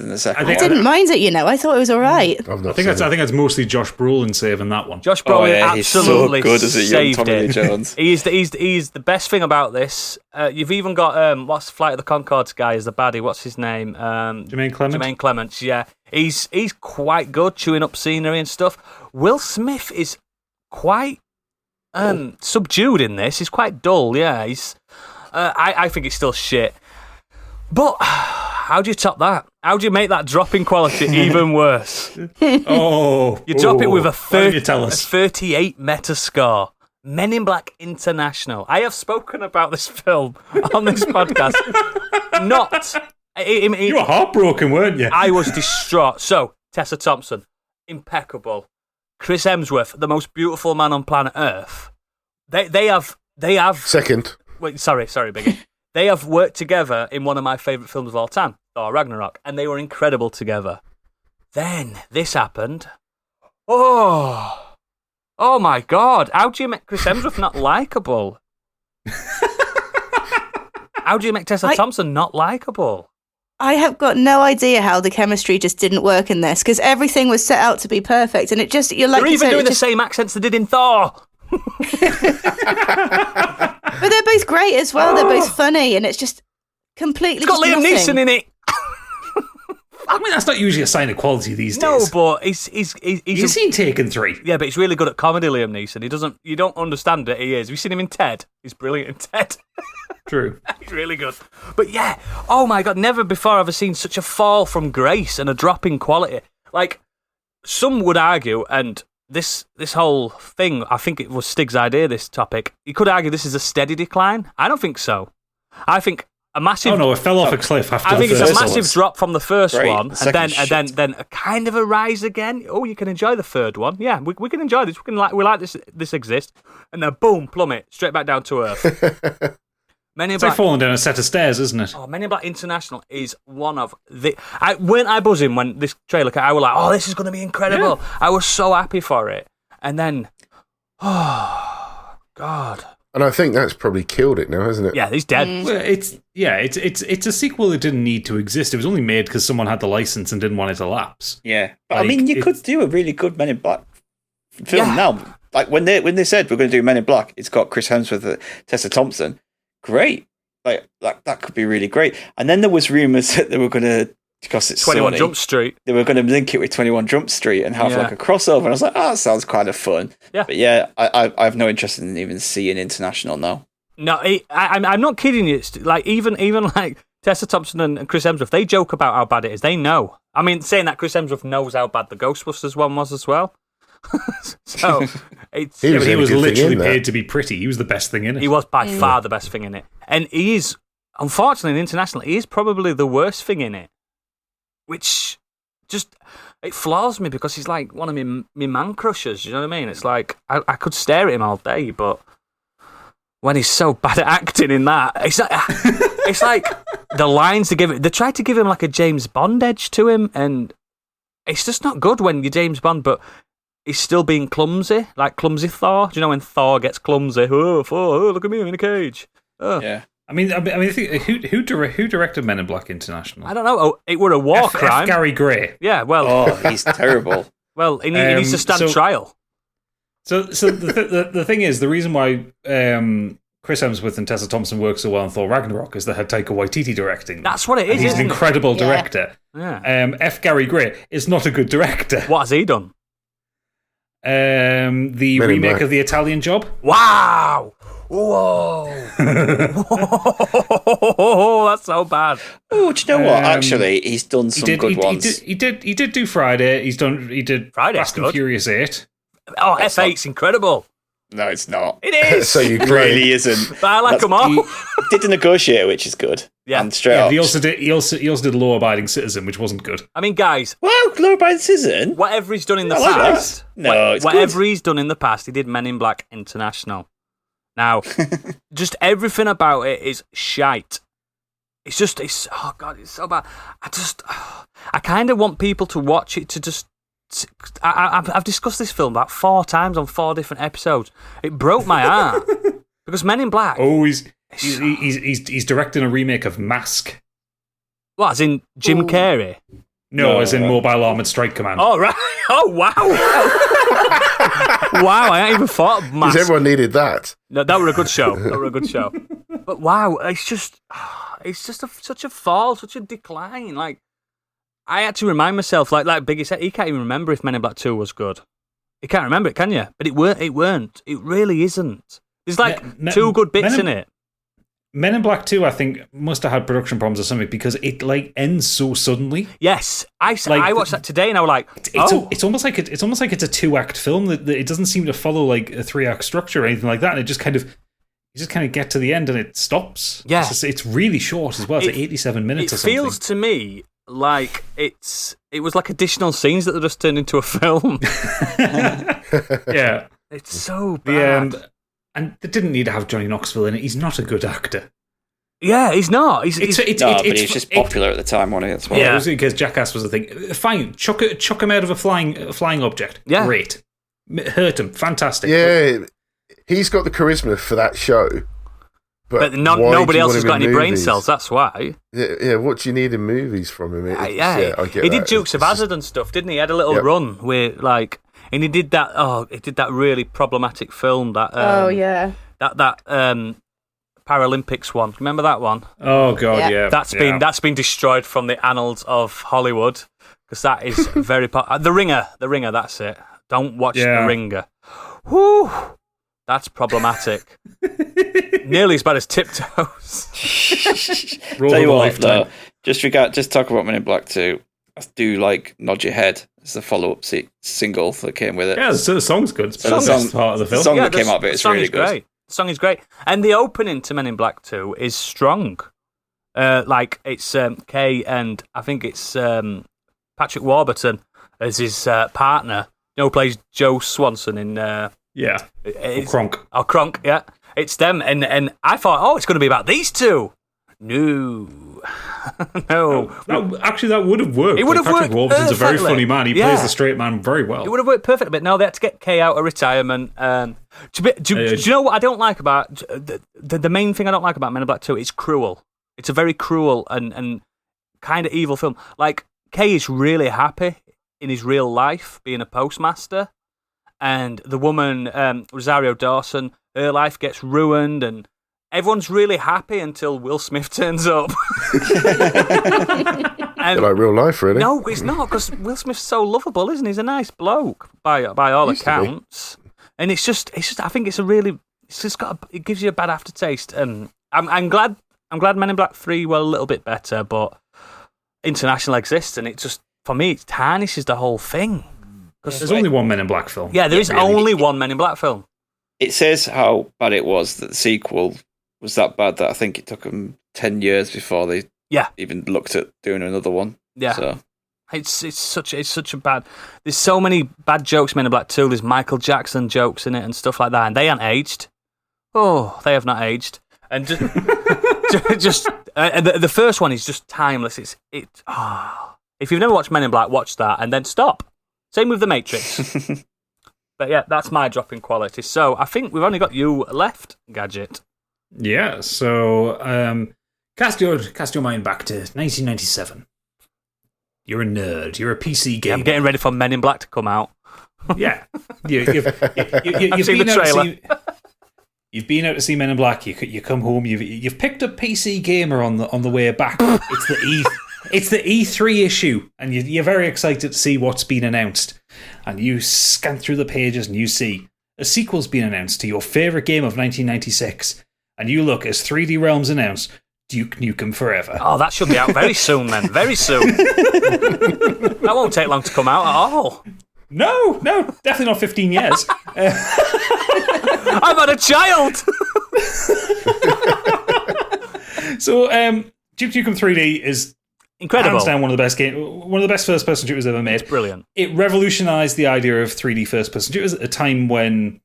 than the second one. I didn't mind it, I thought it was all right. I think that's mostly Josh Brolin saving that one. Josh Brolin absolutely he's so good as a young Tommy Lee Jones. He's the best thing about this. You've even got what's Flight of the Conchords guy as the baddie? What's his name? Jermaine Clement. Jermaine Clements. Yeah, he's quite good, chewing up scenery and stuff. Will Smith is quite subdued in this. He's quite dull. Yeah, he's. I think it's still shit. But how do you top that? How do you make that drop in quality even worse? You drop it with a 38 Metascore. Men in Black International. I have spoken about this film on this podcast. You were heartbroken, weren't you? I was distraught. So, Tessa Thompson, impeccable. Chris Hemsworth, the most beautiful man on planet Earth. They have. Second. Wait, sorry, Biggie. They have worked together in one of my favourite films of all time, Thor Ragnarok, and they were incredible together. Then this happened. Oh my God! How do you make Chris Hemsworth not likeable? How do you make Tessa Thompson not likable? I have got no idea how the chemistry just didn't work in this, because everything was set out to be perfect, and it just, you're like... They're even doing the same accents they did in Thor! But they're both great as well, they're both funny, and it's just completely... It's got Liam Neeson in it! I mean, that's not usually a sign of quality these days. No, but he's You've seen Taken 3. Yeah, but he's really good at comedy, Liam Neeson. You don't understand it, he is. Have you seen him in Ted? He's brilliant in Ted. True. He's really good. But yeah, oh my God, never before have I seen such a fall from grace and a drop in quality. Like, some would argue, and this whole thing, I think it was Stig's idea, this topic, you could argue this is a steady decline. I don't think so. I think a massive... Oh no, it fell off a cliff after I think the it's first a massive drop from the first one, and then a kind of a rise again. Oh, you can enjoy the third one. Yeah, we can enjoy this. We like this exists. And then boom, plummet, straight back down to earth. It's like falling down a set of stairs, isn't it? Oh, Men in Black International is one of the... Weren't I buzzing when this trailer came? I was like, oh, this is going to be incredible. Yeah. I was so happy for it. And then, oh, God. And I think that's probably killed it now, hasn't it? Yeah, he's dead. Well, it's a sequel that didn't need to exist. It was only made because someone had the license and didn't want it to lapse. Yeah. But, I mean, you could do a really good Men in Black film now. Like, when they said we're going to do Men in Black, it's got Chris Hemsworth and Tessa Thompson. Great. Like that could be really great. And then there was rumours that they were going to, because it's 21 Sony, Jump Street. They were going to link it with 21 Jump Street and have like a crossover. And I was like, that sounds kind of fun. Yeah. But yeah, I have no interest in even seeing International now. No, I'm not kidding you. It's like even like Tessa Thompson and Chris Hemsworth, they joke about how bad it is. They know. I mean, saying that, Chris Hemsworth knows how bad the Ghostbusters one was as well. So it's he was literally paid to be pretty. He was the best thing in it. He was by far the best thing in it, and he is, unfortunately, in International, he is probably the worst thing in it, which just it floors me because he's like one of me man crushers. You know what I mean? It's like I could stare at him all day, but when he's so bad at acting in that, it's like the lines they tried to give him like a James Bond edge to him, and it's just not good when you're James Bond, but he's still being clumsy, like clumsy Thor. Do you know when Thor gets clumsy? Oh, look at me, I'm in a cage. Oh. Yeah. I mean, who directed Men in Black International? I don't know. Oh, it were a war crime. Gary Gray. Yeah, well. Oh, he's terrible. Well, he needs to stand trial. So the thing is, the reason why Chris Hemsworth and Tessa Thompson work so well in Thor Ragnarok is they had Taika Waititi directing. That's what it is. He's an incredible director. Yeah. Gary Gray is not a good director. What has he done? The remake of The Italian Job. Wow! Whoa! Whoa! That's so bad. Oh, do you know what? Actually, he's done some good ones. He did do Friday. He did Fast and Furious 8. Oh, F8's incredible. No, it's not. It is. So you really isn't. But I like them all. He did The Negotiator, which is good. Yeah. And Straight Up. He also did Law Abiding Citizen, which wasn't good. I mean, guys. Well, Law Abiding Citizen. Whatever he's done in the past. No, it's whatever good. He's done in the past, he did Men in Black International. Now, just everything about it is shite. Oh God, it's so bad. I kind of want people to watch it to just. I've discussed this film about 4 times on 4 different episodes. It broke my heart because Men in Black. Oh, he's directing a remake of Mask. What, as in Jim Carrey? No, as in Mobile Armored Strike Command. Oh right! Oh wow! Wow! I hadn't even thought of Mask. Because everyone needed that. No, that were a good show. But wow, it's just such a fall, such a decline. Like. I had to remind myself, like Biggie said, he can't even remember if Men in Black 2 was good. You can't remember it, can you? But it weren't. It really isn't. There's like 2 good bits in it. Men in Black 2, I think, must have had production problems or something because it like ends so suddenly. Yes, I watched that today and I was like, it's almost like it's a 2-act film that it doesn't seem to follow like a 3-act structure or anything like that. And it just kind of. You just kind of get to the end and it stops. Yeah, it's really short as well. It's like 87 minutes or something. It feels to me like it was like additional scenes that they just turned into a film. Yeah, it's so bad. And they didn't need to have Johnny Knoxville in it. He's not a good actor. Yeah, he's not. But he's just popular at the time, wasn't he? That's why. Yeah, it was because Jackass was the thing. Fine, chuck him out of a flying object. Yeah, great. Hurt him, fantastic. Yeah, he's got the charisma for that show. But nobody else has got any brain cells, that's why. Yeah, what do you need in movies from him? I get he did Dukes of Hazzard and stuff, didn't he? He had a little run where, like, and he did that really problematic film that that Paralympics one. Remember that one? Oh God, yeah. That's been destroyed from the annals of Hollywood because that is very The Ringer, that's it. Don't watch The Ringer. Whew. That's problematic. Nearly as bad as Tiptoes. Tell you what, though, just talk about Men in Black 2. I do like Nod Your Head as the follow-up single that came with it. Yeah, so the song's good. It's the song, part of the film. The song that came out of it is really good. Great. The song is great. And the opening to Men in Black 2 is strong. Like, it's Kay and I think it's Patrick Warburton as his partner. You know, who plays Joe Swanson in... Kronk, yeah. It's them, and I thought, it's going to be about these two. No. Actually, that would have worked. It would have worked. Patrick Warburton's a very funny man. He plays the straight man very well. It would have worked perfectly, but no, they had to get Kay out of retirement. Do you know what I don't like about... The main thing I don't like about Men in Black 2, it's cruel. It's a very cruel and kind of evil film. Like, Kay is really happy in his real life, being a postmaster. And the woman, Rosario Dawson, her life gets ruined, and everyone's really happy until Will Smith turns up. And, like real life, really? No, it's not, because Will Smith's so lovable, isn't he? He's a nice bloke, by all accounts. And it's just, I think it gives you a bad aftertaste. And I'm glad Men in Black 3 were a little bit better, but International exists, and it just, for me, it tarnishes the whole thing. There's only one Men in Black film. Yeah, there is only one Men in Black film. It says how bad it was that the sequel was that bad that I think it took them 10 years before they even looked at doing another one. Yeah. So. It's such a bad... There's so many bad jokes in Men in Black 2. There's Michael Jackson jokes in it and stuff like that, and they aren't aged. Oh, they have not aged. And just the first one is just timeless. If you've never watched Men in Black, watch that and then stop. Same with The Matrix. But yeah, that's my drop in quality. So I think we've only got you left, Gadget. Yeah, so cast your mind back to 1997. You're a nerd. You're a PC gamer. I'm getting ready for Men in Black to come out. Yeah. You've seen the trailer. You've been out to see Men in Black. You come home. You've picked up PC Gamer on the way back. It's the E3 issue, and you're very excited to see what's been announced. And you scan through the pages, and you see a sequel's been announced to your favourite game of 1996. And you look as 3D Realms announced Duke Nukem Forever. Oh, that should be out very soon, then. Very soon. That won't take long to come out at all. No, definitely not 15 years. I've had a child. So, Duke Nukem 3D is incredible. Hands down one of the best first-person shooters ever made. It's brilliant. It revolutionized the idea of 3D first-person shooters at a time when,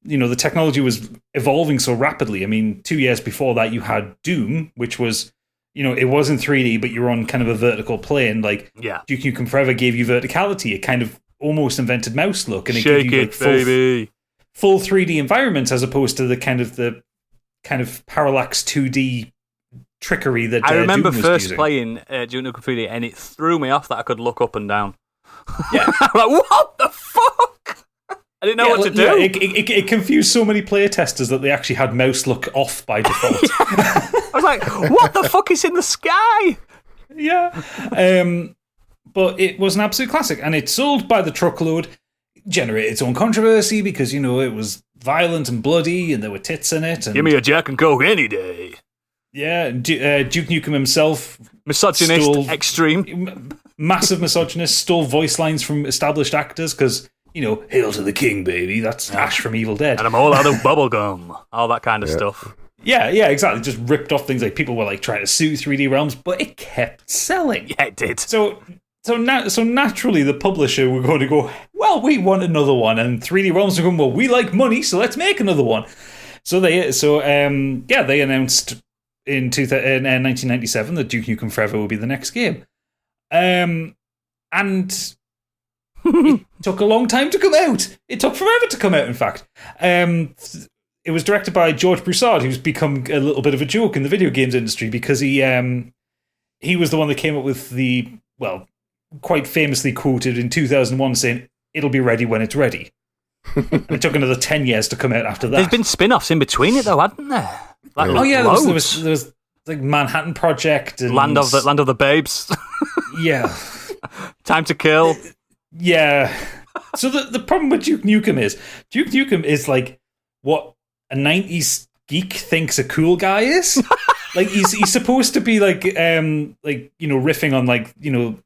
the technology was evolving so rapidly. I mean, 2 years before that, you had Doom, which was, it wasn't 3D, but you were on kind of a vertical plane. Like, Duke Nukem Forever gave you verticality. It kind of almost invented mouse look, and it gave you full 3D environments as opposed to the kind of parallax 2D trickery that I remember Doom was first using. playing Duke Nukem 3D, and it threw me off that I could look up and down. Yeah, I'm like, what the fuck? I didn't know what to do. Yeah, it confused so many playtesters that they actually had mouse look off by default. I was like, what the fuck is in the sky? Yeah. But it was an absolute classic, and it sold by the truckload, generated its own controversy because, it was violent and bloody, and there were tits in it. And, give me a Jack and Coke any day. Yeah, Duke Nukem himself... Misogynist, extreme. Massive misogynist, stole voice lines from established actors because, hail to the king, baby. That's Ash from Evil Dead. And I'm all out of bubblegum. All that kind of stuff. Yeah, exactly. Just ripped off things like people were like trying to sue 3D Realms, but it kept selling. Yeah, it did. So naturally, the publisher were going to go, well, we want another one, and 3D Realms are going, well, we like money, so let's make another one. So they announced in 1997 that Duke Nukem Forever will be the next game, and it took a long time to come out. It took forever to come out. In fact, it it was directed by George Broussard, who's become a little bit of a joke in the video games industry because he was the one that came up with the, well, quite famously quoted in 2001 saying, "It'll be ready when it's ready." And it took another 10 years to come out after that. There's been spin-offs in between it, though, hadn't there? Like, there was like Manhattan Project and Land of the Babes. Yeah. Time to Kill. Yeah. So the problem with Duke Nukem is like what a 90s geek thinks a cool guy is. Like he's supposed to be like riffing on like,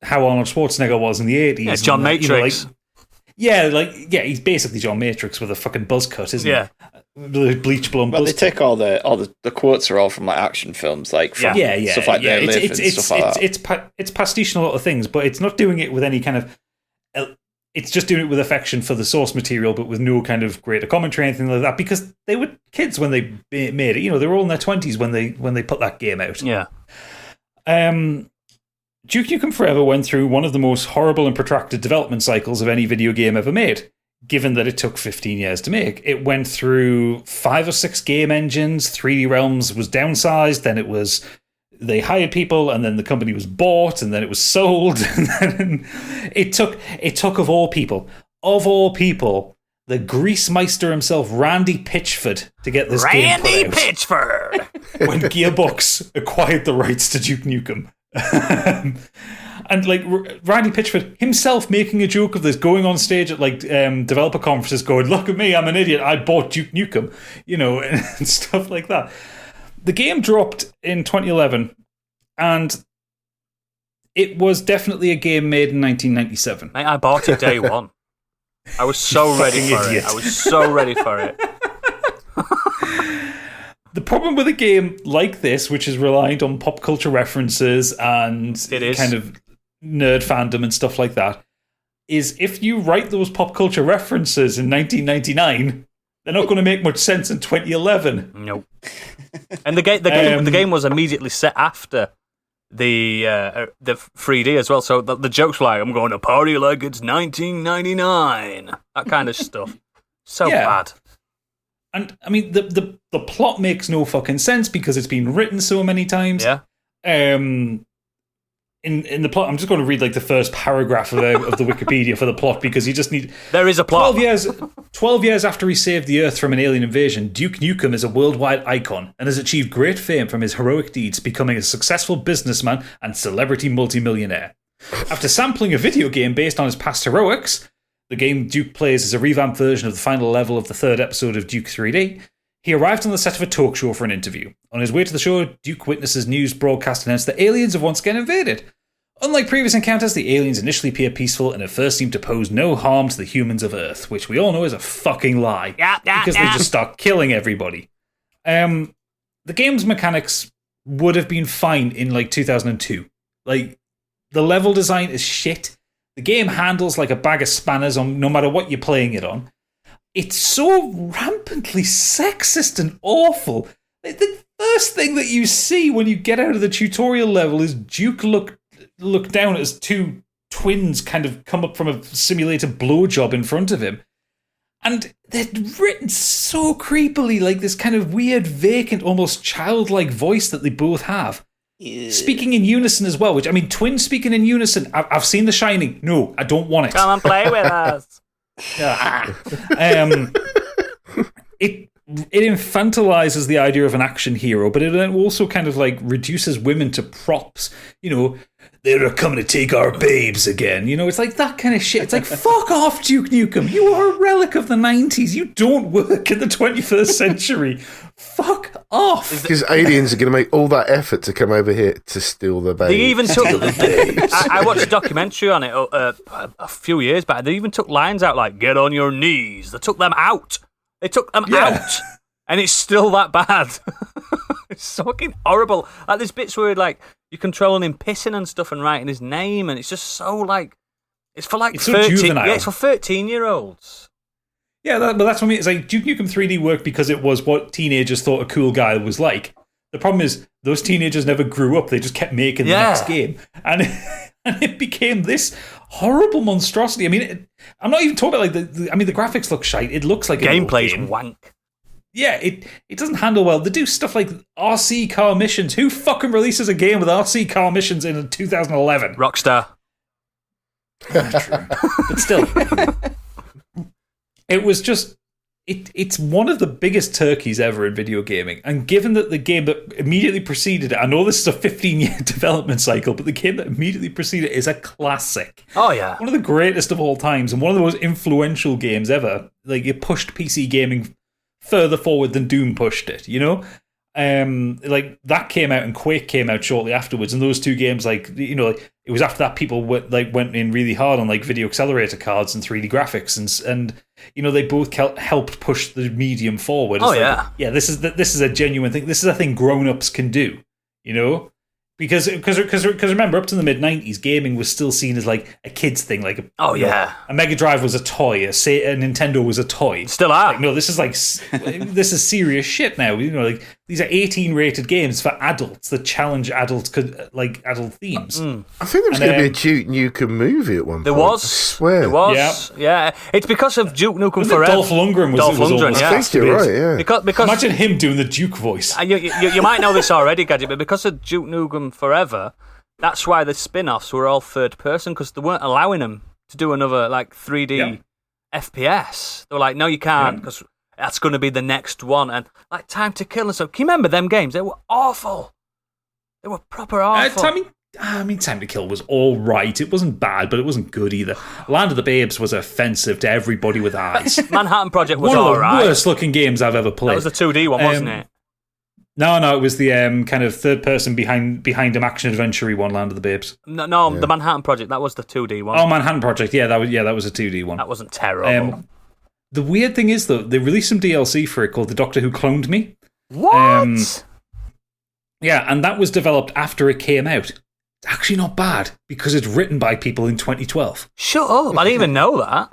how Arnold Schwarzenegger was in the 80s. Yeah, John Matrix. He's basically John Matrix with a fucking buzz cut, isn't he? The bleach blonde. Well, they take all the quotes are all from like action films, like from stuff like They Live and stuff like that. It's pastiche a lot of things, but it's not doing it with any kind of. It's just doing it with affection for the source material, but with no kind of greater commentary or anything like that. Because they were kids when they made it. They were all in their 20s when they put that game out. Yeah. Duke Nukem Forever went through one of the most horrible and protracted development cycles of any video game ever made, given that it took 15 years to make. It went through 5 or 6 game engines, 3D Realms was downsized, then they hired people, and then the company was bought, and then it was sold, and then it took of all people, the Greasemeister himself, Randy Pitchford, to get this game put out. Randy Pitchford! When Gearbox acquired the rights to Duke Nukem. And like Randy Pitchford himself making a joke of this, going on stage at like developer conferences going, "Look at me, I'm an idiot, I bought Duke Nukem," and stuff like that. The game dropped in 2011, and it was definitely a game made in 1997. Mate, I bought it day one. I was so ready for it. I was so ready for it. The problem with a game like this, which is reliant on pop culture references and kind of nerd fandom and stuff like that, is if you write those pop culture references in 1999, they're not going to make much sense in 2011. Nope. And the game was immediately set after the 3D as well. So the jokes were like, "I'm going to party like it's 1999," that kind of stuff. So bad. And I mean, the plot makes no fucking sense because it's been written so many times. Yeah. In the plot, I'm just going to read like the first paragraph of the Wikipedia for the plot because you just need. There is a plot. 12 years after he saved the Earth from an alien invasion, Duke Nukem is a worldwide icon and has achieved great fame from his heroic deeds, becoming a successful businessman and celebrity multimillionaire. After sampling a video game based on his past heroics, the game Duke plays is a revamped version of the final level of the 3rd episode of Duke 3D. He arrived on the set of a talk show for an interview. On his way to the show, Duke witnesses news broadcast announced that aliens have once again invaded. Unlike previous encounters, the aliens initially appear peaceful and at first seem to pose no harm to the humans of Earth, which we all know is a fucking lie. Because they just start killing everybody. The game's mechanics would have been fine in like 2002. Like, the level design is shit. The game handles like a bag of spanners on no matter what you're playing it on. It's so rampantly sexist and awful. The first thing that you see when you get out of the tutorial level is Duke look down as 2 twins kind of come up from a simulated blowjob in front of him. And they're written so creepily, like this kind of weird, vacant, almost childlike voice that they both have. Speaking in unison as well, which, I mean, twins speaking in unison. I've seen The Shining. No, I don't want it. Come and play with us. It infantilizes the idea of an action hero, but it also kind of like reduces women to props. They're coming to take our babes again. It's like that kind of shit. It's like, fuck off, Duke Nukem. You are a relic of the 90s. You don't work in the 21st century. Fuck off. Because aliens are going to make all that effort to come over here to steal the babes. They even took... I watched a documentary on it a few years back. They even took lines out like, "Get on your knees." They took them out. Out. And it's still that bad. It's so fucking horrible. Like, there's bits where like you're controlling him pissing and stuff and writing his name, and it's just so like it's for like 13. So yeah, it's for 13-year-olds. Yeah, but that's what I mean. It's like Duke Nukem 3D worked because it was what teenagers thought a cool guy was like. The problem is those teenagers never grew up. They just kept making the next game, and it became this horrible monstrosity. I mean, I'm not even talking about like the graphics look shite. It looks like gameplay's wank. it doesn't handle well. They do stuff like RC car missions. Who fucking releases a game with RC car missions in 2011? Rockstar. True. But still, it was just... It's one of the biggest turkeys ever in video gaming. And given that the game that immediately preceded it, I know this is a 15-year development cycle, but the game that immediately preceded it is a classic. Oh, yeah. One of the greatest of all times and one of the most influential games ever. Like, it pushed PC gaming further forward than Doom pushed it, you know? Like, that came out and Quake came out shortly afterwards, and those two games, like, you know, like, it was after that people went in really hard on like video accelerator cards and 3D graphics, and you know, they both helped push the medium forward. It's this is a genuine thing. This is a thing grown-ups can do, you know. Because remember, up to the mid-90s, gaming was still seen as like a kid's thing. Like, a Mega Drive was a toy, a Nintendo was a toy. Still are. Like, no, this is serious shit now. You know, like these are 18-rated games for adults that challenge adult themes. I think there was going to be a Duke Nukem movie at one point. There was. I swear. There was. Yeah. It's because of Duke Nukem Forever. Dolph Lundgren was almost. Yeah. I think you're right, yeah. Because imagine him doing the Duke voice. You might know this already, Gadget, but because of Duke Nukem Forever, that's why the spin-offs were all third person, because they weren't allowing them to do another like 3D FPS. They were like, no, you can't, because that's going to be the next one. And like Time to Kill and stuff. Can you remember them games? They were awful. They were proper awful. Time to Kill was all right. It wasn't bad, but it wasn't good either. Land of the Babes was offensive to everybody with eyes. Manhattan Project was all right. One of the worst looking games I've ever played. That was the 2D one, wasn't it? No, it was the kind of third person behind him action adventure one, Land of the Babes. No, the Manhattan Project, that was the 2D one. Oh, Manhattan Project, that was a 2D one. That wasn't terrible. The weird thing is, though, they released some DLC for it called The Doctor Who Cloned Me. What? Yeah, and that was developed after it came out. It's actually not bad, because it's written by people in 2012. Shut up, I didn't even know that.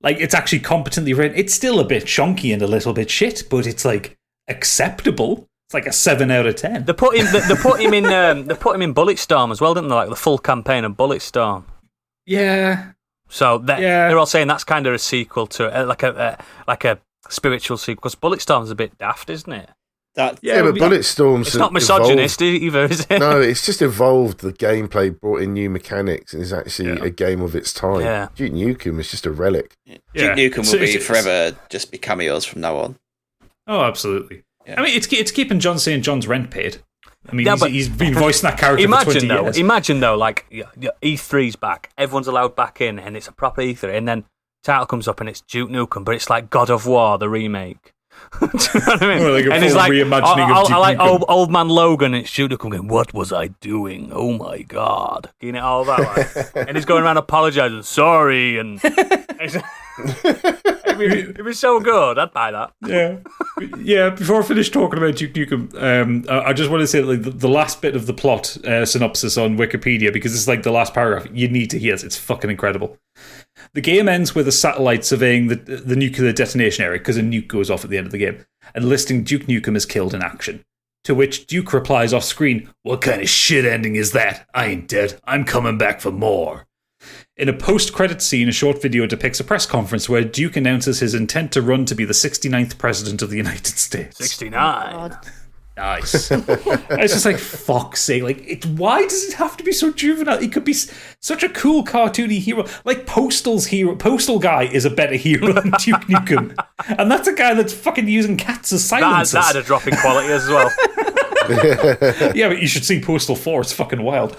Like, it's actually competently written. It's still a bit chonky and a little bit shit, but it's, like, acceptable. It's like a 7 out of 10. They put him in Bulletstorm as well, didn't they? Like the full campaign of Bulletstorm. Yeah. So they're all saying that's kind of a sequel to like a spiritual sequel, because Bulletstorm's a bit daft, isn't it? But Bulletstorm's it's not misogynist either, is it? No, it's just evolved the gameplay, brought in new mechanics, and is actually a game of its time. Yeah. Duke Nukem is just a relic. Duke Nukem will be forever just be cameos from now on. Oh, absolutely. Yeah. I mean, it's keeping John St. John's rent paid. I mean, he's been voicing that character for 20 years. Imagine, though, like, E3's back, everyone's allowed back in, and it's a proper E3, and then title comes up and it's Duke Nukem, but it's like God of War, the remake. Do you know what I mean? Or like a and it's like, reimagining of Duke like Nukem. old man Logan, it's Duke Nukem going, what was I doing? Oh my God. You know, all that. Like, and he's going around apologising, sorry, and... It'd be so good. I'd buy that. Yeah. Before I finish talking about Duke Nukem, I just want to say like the last bit of the plot synopsis on Wikipedia, because it's like the last paragraph. You need to hear it. It's fucking incredible. The game ends with a satellite surveying the nuclear detonation area, because a nuke goes off at the end of the game, and listing Duke Nukem as killed in action. To which Duke replies off screen, "What kind of shit ending is that? I ain't dead. I'm coming back for more." In a post-credit scene, a short video depicts a press conference where Duke announces his intent to run to be the 69th president of the United States. 69. Nice. It's just like, fuck's sake. Like, why does it have to be so juvenile? It could be such a cool cartoony hero. Like, Postal Guy is a better hero than Duke Nukem. And that's a guy that's fucking using cats as silencers. That had a drop in quality as well. Yeah, but you should see Postal 4. It's fucking wild.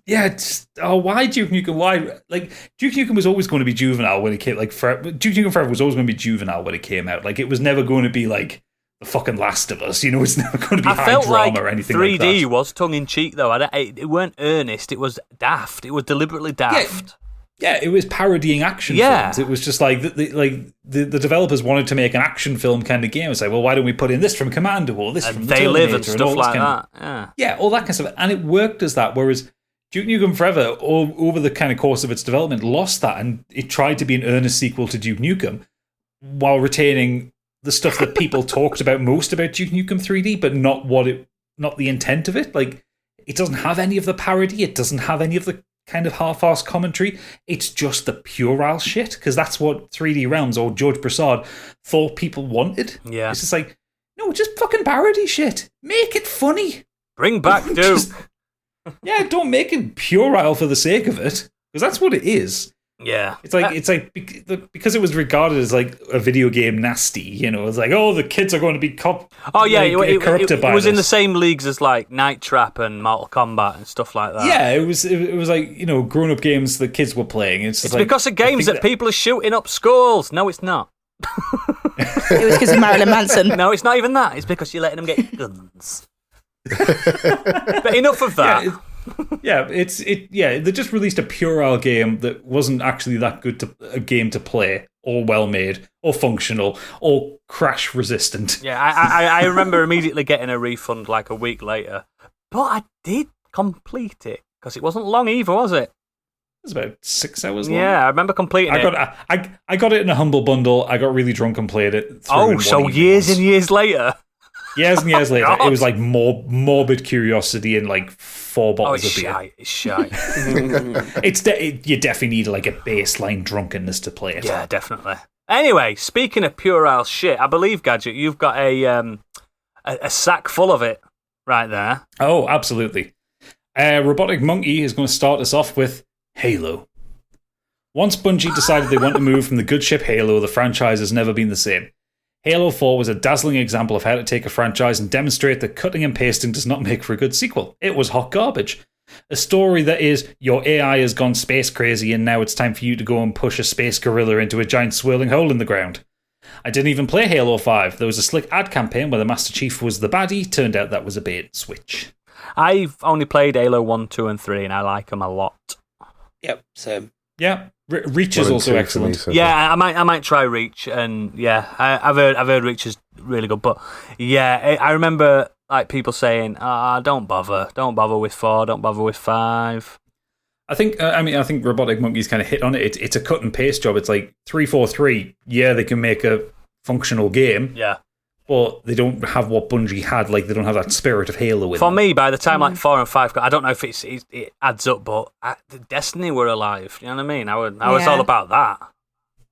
Why Duke Nukem? Why? Like, Duke Nukem was always going to be juvenile when it came. Like, Duke Nukem Forever was always going to be juvenile when it came out. Like, it was never going to be like the fucking Last of Us. You know, it's never going to be high drama or anything like that. 3D was tongue in cheek though. It weren't earnest. It was daft. It was deliberately daft. Yeah, it was parodying action films. It was just like the developers wanted to make an action film kind of game. It's like, well, why don't we put in this from Commando or this from They Live and stuff like that. Yeah, all that kind of stuff, and it worked as that. Whereas Duke Nukem Forever, over the kind of course of its development, lost that, and it tried to be an earnest sequel to Duke Nukem while retaining the stuff that people talked about most about Duke Nukem 3D, but not the intent of it. Like, it doesn't have any of the parody. It doesn't have any of the kind of half-arsed commentary. It's just the puerile shit, because that's what 3D Realms or George Prasad thought people wanted. Yeah. It's just like, no, just fucking parody shit. Make it funny. Bring back Duke. Yeah, don't make it puerile for the sake of it, because that's what it is. Yeah. It's like because it was regarded as like a video game nasty, you know, it's like, oh, the kids are going to be corrupted by it was this. in the same leagues as like Night Trap and Mortal Kombat and stuff like that. Yeah, it was like, you know, grown-up games the kids were playing. It's like, because of games that people are shooting up schools. No, it's not. It was because of Marilyn Manson. No, it's not even that. It's because you're letting them get guns. But enough of that. They just released a puerile game that wasn't actually that good a game to play, or well made, or functional, or crash resistant. Yeah, I remember immediately getting a refund like a week later, but I did complete it because it wasn't long either, was it? It was about 6 hours long. Yeah, I remember completing it. I got it in a humble bundle. I got really drunk and played it. Oh, so years and years later. Years and years later, it was like morbid curiosity and like 4 bottles of beer. It's shy. You definitely need like a baseline drunkenness to play it. Yeah, definitely. Anyway, speaking of puerile shit, I believe, Gadget, you've got a sack full of it right there. Oh, absolutely. Robotic Monkey is going to start us off with Halo. Once Bungie decided they want to move from the good ship Halo, the franchise has never been the same. Halo 4 was a dazzling example of how to take a franchise and demonstrate that cutting and pasting does not make for a good sequel. It was hot garbage. A story that is, your AI has gone space crazy and now it's time for you to go and push a space gorilla into a giant swirling hole in the ground. I didn't even play Halo 5. There was a slick ad campaign where the Master Chief was the baddie. Turned out that was a bait and switch. I've only played Halo 1, 2 and 3 and I like them a lot. Yep, same. Yeah. Reach is also excellent. Yeah, I might try Reach, and yeah, I've heard Reach is really good. But yeah, I remember like people saying, don't bother with 4, don't bother with 5. I think Robotic Monkey's kind of hit on it. It's a cut and paste job. It's like 343. Yeah, they can make a functional game. Yeah. But they don't have what Bungie had. Like, they don't have that spirit of Halo in For them. me, by the time like 4 and 5, I don't know if it adds up, but Destiny were alive. You know what I mean? I was all about that.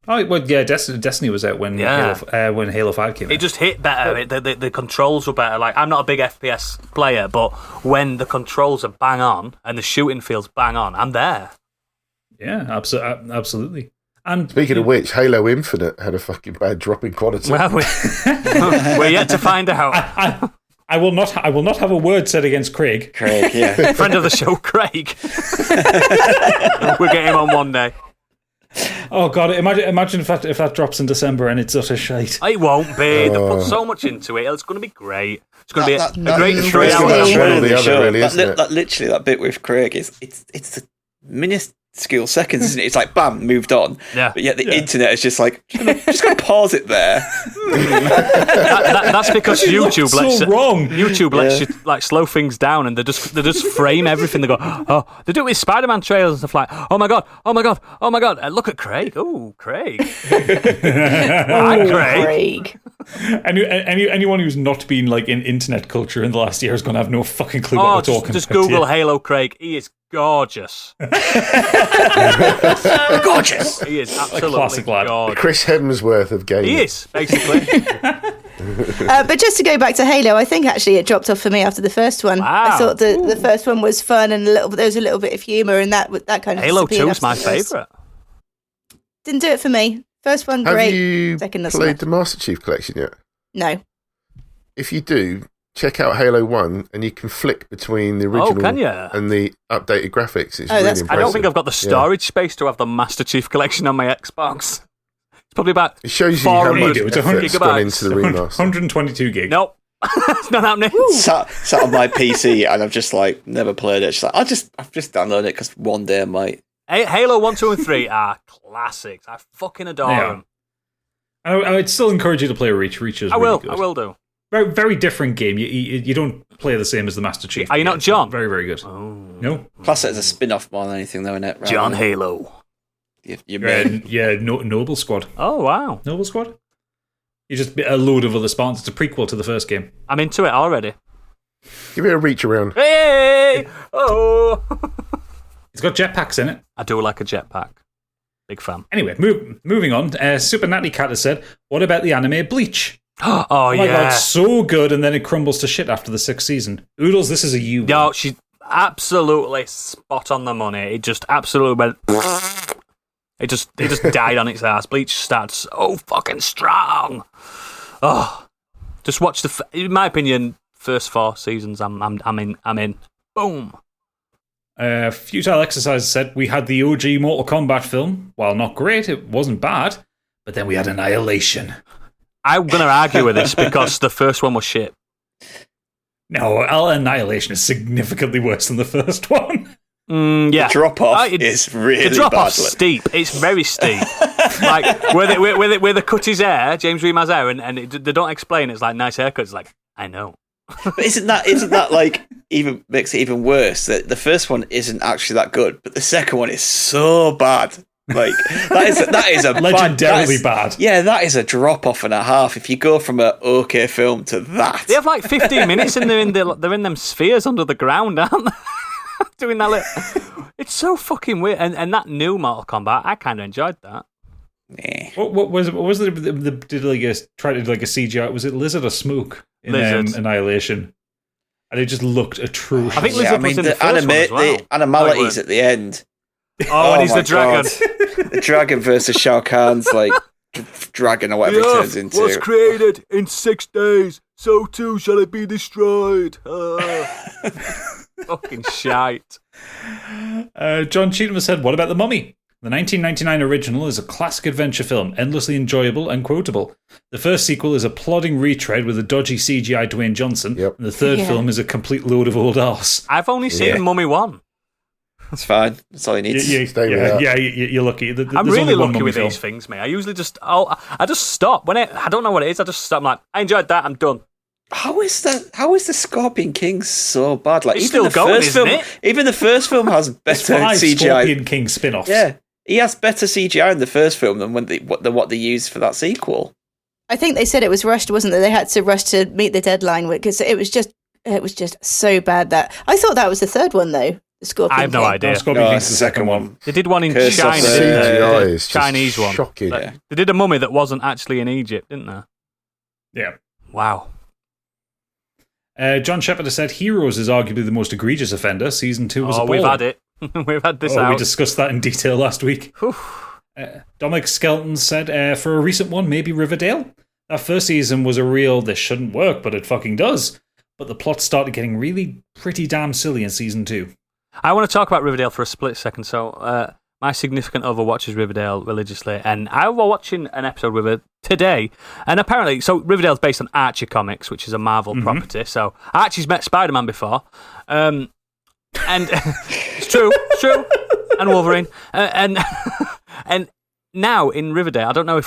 Oh, well, yeah, Destiny was out when Halo 5 came out. It just hit better. The controls were better. Like, I'm not a big FPS player, but when the controls are bang on and the shooting feels bang on, I'm there. Yeah, absolutely. And speaking of which, Halo Infinite had a fucking bad drop in quality. Well, we're yet to find out. I will not have a word said against Craig. Craig, yeah, friend of the show, Craig. We'll get him on one day. Oh God! Imagine if that drops in December and it's utter shite. It won't be. They put so much into it. It's going to be great. It's going to be a great 3 hours. Literally, that bit with Craig it's the minuscule seconds, isn't it? It's like bam, moved on. Yeah. But yet the internet is just like just going to pause it there. That's because YouTube lets you like slow things down, and they just frame everything. They go, oh, they do it with Spider-Man trailers and stuff like, oh my god, look at Craig. Oh, Craig. Hi, Craig. Anyone who's not been like in internet culture in the last year is going to have no fucking clue what we're talking about. Just Google Halo Craig. He is gorgeous. Gorgeous. He is absolutely classic lad. gorgeous. Chris Hemsworth of gaming. He is, basically. But just to go back to Halo, I think actually it dropped off for me after the first one. Wow. I thought the first one was fun and there was a little bit of humour and that kind of Halo 2 is my favourite. Didn't do it for me. First one, Have great. you Second, played the Master Chief Collection yet? No. If you do, check out Halo 1 and you can flick between the original and the updated graphics. It's really impressive. I don't think I've got the storage space to have the Master Chief Collection on my Xbox. It's probably about it shows you how much effort's gone into the remaster. 122 gig. Nope. It's not happening. Sat on my PC and I've just like never played it. Just like, I've just downloaded it because one day I might. Halo 1, 2 and 3 are classics. I fucking adore them. I would still encourage you to play Reach. Reach is really good. I will do. Very, very different game. You don't play the same as the Master Chief. Are you not John? Very, very good. Oh. No. Class it as a spin-off more than anything, though, isn't it? John Halo. Noble Squad. Oh, wow. Noble Squad? You just a load of other spawns. It's a prequel to the first game. I'm into it already. Give it a reach around. Hey! Oh! It's got jetpacks in it. I do like a jetpack. Big fan. Anyway, moving on. Super Natty Cat has said, what about the anime Bleach? Oh, my yeah. God, so good, and then it crumbles to shit after the 6th season. Oodles, this is a you. No, she's absolutely spot on the money. It just absolutely went... It just died on its ass. Bleach starts so fucking strong. Oh, just watch in my opinion, first 4 seasons. I'm in. Boom. Futile Exercise said, we had the OG Mortal Kombat film. While not great, it wasn't bad. But then we had Annihilation. I'm going to argue with this because the first one was shit. No, Annihilation is significantly worse than the first one. Yeah. The drop-off is really the drop-off's bad. steep. It's very steep. Like, where they cut his hair, James Remaz's hair, and they don't explain it. It's like, nice haircut. It's like, I know. But isn't that like even makes it even worse that the first one isn't actually that good, but the second one is so bad. Like that is a legendarily bad. Yeah, that is a drop off and a half. If you go from an okay film to that, they have like 15 minutes and they're in them spheres under the ground, aren't they? Doing that little... It's so fucking weird. And that new Mortal Kombat, I kind of enjoyed that. Nah. What was it? Did like a CGI? Was it Lizard or Smoke in Annihilation? And it just looked atrocious. I think Lizard was in the first one as well. The animalities at the end. Oh, and he's the dragon. The dragon versus Shao Kahn's like dragon or whatever it turns into. Was created in 6 days, so too shall it be destroyed. Fucking shite. John Cheatham said, what about The Mummy? The 1999 original is a classic adventure film, endlessly enjoyable and quotable. The first sequel is a plodding retread with a dodgy CGI Dwayne Johnson, and the third film is a complete load of old arse. I've only seen Mummy 1. That's fine. That's all you need. You're lucky. I'm really lucky with these things, mate. I usually just stop when I don't know what it is. I just stop. I'm like, I enjoyed that. I'm done. How is the Scorpion King so bad? Like it's still going, isn't it? Even the first film has better CGI. Scorpion King spin-offs. Yeah, he has better CGI in the first film than what they used for that sequel. I think they said it was rushed, wasn't it? They had to rush to meet the deadline because it was just so bad that I thought that was the third one though. The Scorpion I have no idea. No, Scorpion King's the second one. They did one in Curse China. CGI is Chinese one. Shocking. They did a mummy that wasn't actually in Egypt, didn't they? Yeah. Wow. John Shepard has said Heroes is arguably the most egregious offender. Season 2 was appalling. We've had it. We've had this out. We discussed that in detail last week. Dominic Skelton said, for a recent one, maybe Riverdale. That first season was a real, this shouldn't work, but it fucking does. But the plot started getting really pretty damn silly in season 2. I want to talk about Riverdale for a split second. So, my significant other watches Riverdale religiously, and I was watching an episode with her today, and apparently, so Riverdale's based on Archie Comics, which is a Marvel property, so Archie's met Spider-Man before, and it's true, and Wolverine, and now in Riverdale, I don't know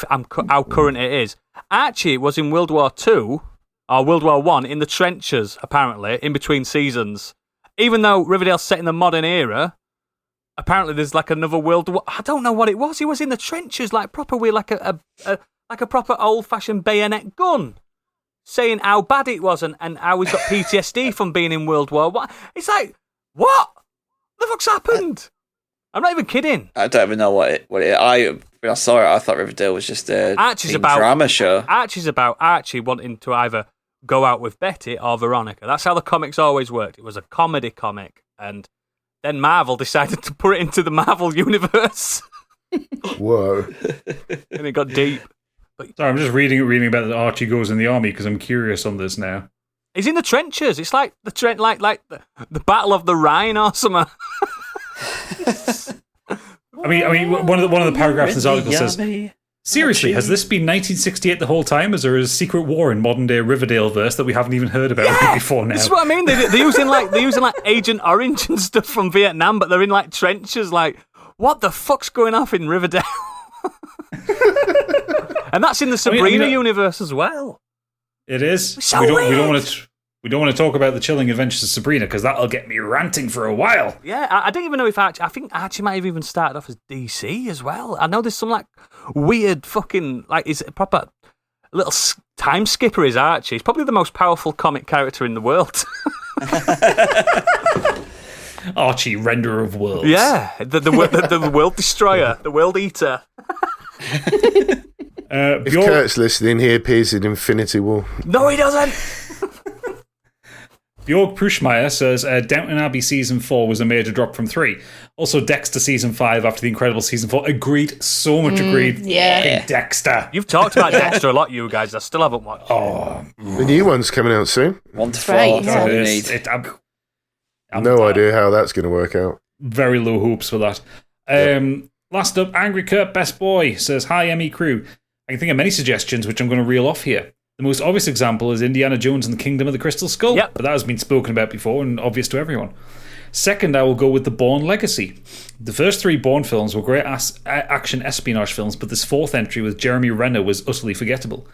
how current it is, Archie was in World War II, or World War I, in the trenches, apparently, in between seasons, even though Riverdale's set in the modern era. Apparently, there's like another world. I don't know what it was. He was in the trenches, like proper with like a proper old-fashioned bayonet gun, saying how bad it was and how he's got PTSD from being in World War I. It's like, what the fuck's happened? I'm not even kidding. I don't even know what it. When I saw it, I thought Riverdale was just a drama show. Archie's about Archie wanting to either go out with Betty or Veronica. That's how the comics always worked. It was a comedy comic, and then Marvel decided to put it into the Marvel universe. Whoa. And it got deep. Sorry, I'm just reading about Archie Goes in the Army because I'm curious on this now. He's in the trenches. It's like the like the Battle of the Rhine or something. I mean, one of the paragraphs in this article says, seriously, has this been 1968 the whole time? Is there a secret war in modern day Riverdale verse that we haven't even heard about before now? That's what I mean. They're using like Agent Orange and stuff from Vietnam, but they're in like trenches. Like, what the fuck's going off in Riverdale? And that's in the Sabrina universe as well. It is. So we don't want to talk about the chilling adventures of Sabrina because that'll get me ranting for a while. Yeah, I don't even know if Archie. I think Archie might have even started off as DC as well. I know there's some like weird fucking is it proper little time skipper is Archie. He's probably the most powerful comic character in the world. Archie, renderer of worlds. Yeah, the world destroyer, the world eater. If Kurt's listening, he appears in Infinity War. No, he doesn't. Bjorg Prushmeyer says Downton Abbey Season 4 was a major drop from 3. Also, Dexter Season 5 after The Incredible Season 4. Agreed. So much agreed. Yeah. Dexter. You've talked about Dexter a lot, you guys. I still haven't watched. Oh. The new one's coming out soon. 1 to 4. Right, That's all we need. No idea how that's going to work out. Very low hopes for that. Last up, Angry Kurt Best Boy says, Hi, ME Crew. I can think of many suggestions, which I'm going to reel off here. The most obvious example is Indiana Jones and the Kingdom of the Crystal Skull, Yep. but that has been spoken about before and obvious to everyone. Second, I will go with the Bourne Legacy. The first 3 Bourne films were great action espionage films, but this 4th entry with Jeremy Renner was utterly forgettable.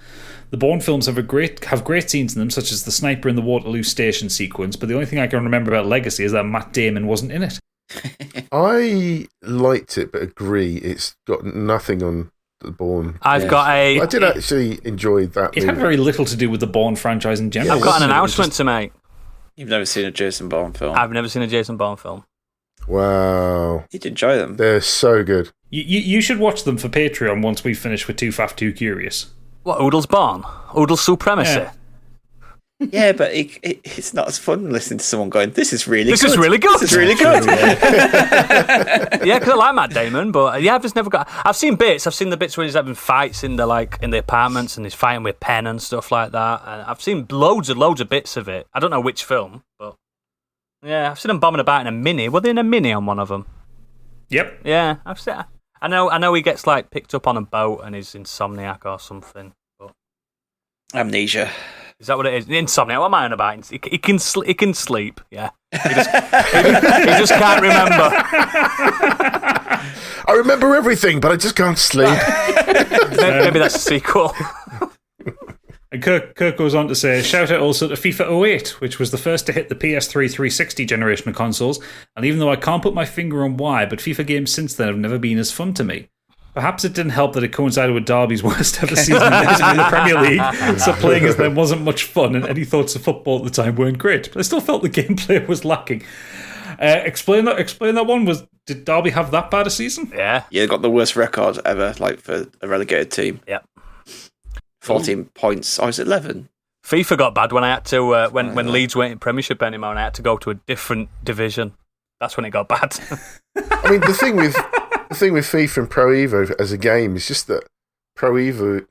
The Bourne films have great scenes in them, such as the sniper in the Waterloo Station sequence, but the only thing I can remember about Legacy is that Matt Damon wasn't in it. I liked it, but agree, it's got nothing on the Bourne. I've got a. I did actually enjoy that It had very little to do with the Bourne franchise in general. I've got an announcement to make. You've never seen a Jason Bourne film? I've never seen a Jason Bourne film. Wow. You'd enjoy them. They're so good. You should watch them for Patreon once we finish with Too Fast, Too Curious. What, Oodle's Barn? Oodle's Supremacy? Yeah. Yeah, but it's not as fun listening to someone going, This is really good. This is really good. This is really good. Yeah, because I like Matt Damon, but yeah, I've just never got. I've seen bits. I've seen the bits where he's having fights in the apartments and he's fighting with Penn and stuff like that. And I've seen loads of bits of it. I don't know which film, but yeah, I've seen them bombing about in a mini. Were they in a mini on one of them? Yep. Yeah, I've seen. I know he gets like picked up on a boat and he's insomniac or something. But Amnesia. is that what it is? Insomniac. What am I on about? He can sleep. Yeah. He just can't remember. I remember everything, but I just can't sleep. Maybe that's a sequel. And Kirk goes on to say, shout out also to FIFA 08, which was the first to hit the PS3 360 generation of consoles, and even though I can't put my finger on why, but FIFA games since then have never been as fun to me. Perhaps it didn't help that it coincided with Derby's worst ever season in the Premier League, so playing as them wasn't much fun, and any thoughts of football at the time weren't great. But I still felt the gameplay was lacking. Explain that one. Did Derby have that bad a season? Yeah. Yeah, got the worst record ever, like for a relegated team. Yep. 14 points. Oh, is it 11? FIFA got bad when I had to when Leeds weren't in Premiership anymore, and I had to go to a different division. That's when it got bad. I mean, the thing with FIFA and Pro Evo as a game is just that Pro Evo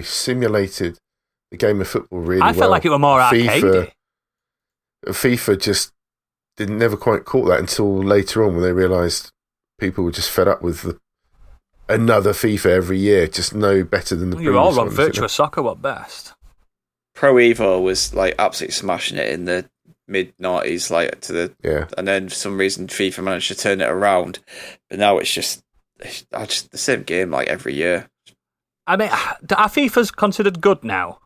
simulated the game of football really well. I felt like it were more arcadey. FIFA just never quite caught that until later on when they realised people were just fed up with another FIFA every year, just no better than the previous You all run ones, Virtua Soccer, what best? Pro Evo was like absolutely smashing it in the mid-noughties, and then for some reason FIFA managed to turn it around, but now it's just the same game like every year. I mean, are FIFA's considered good now?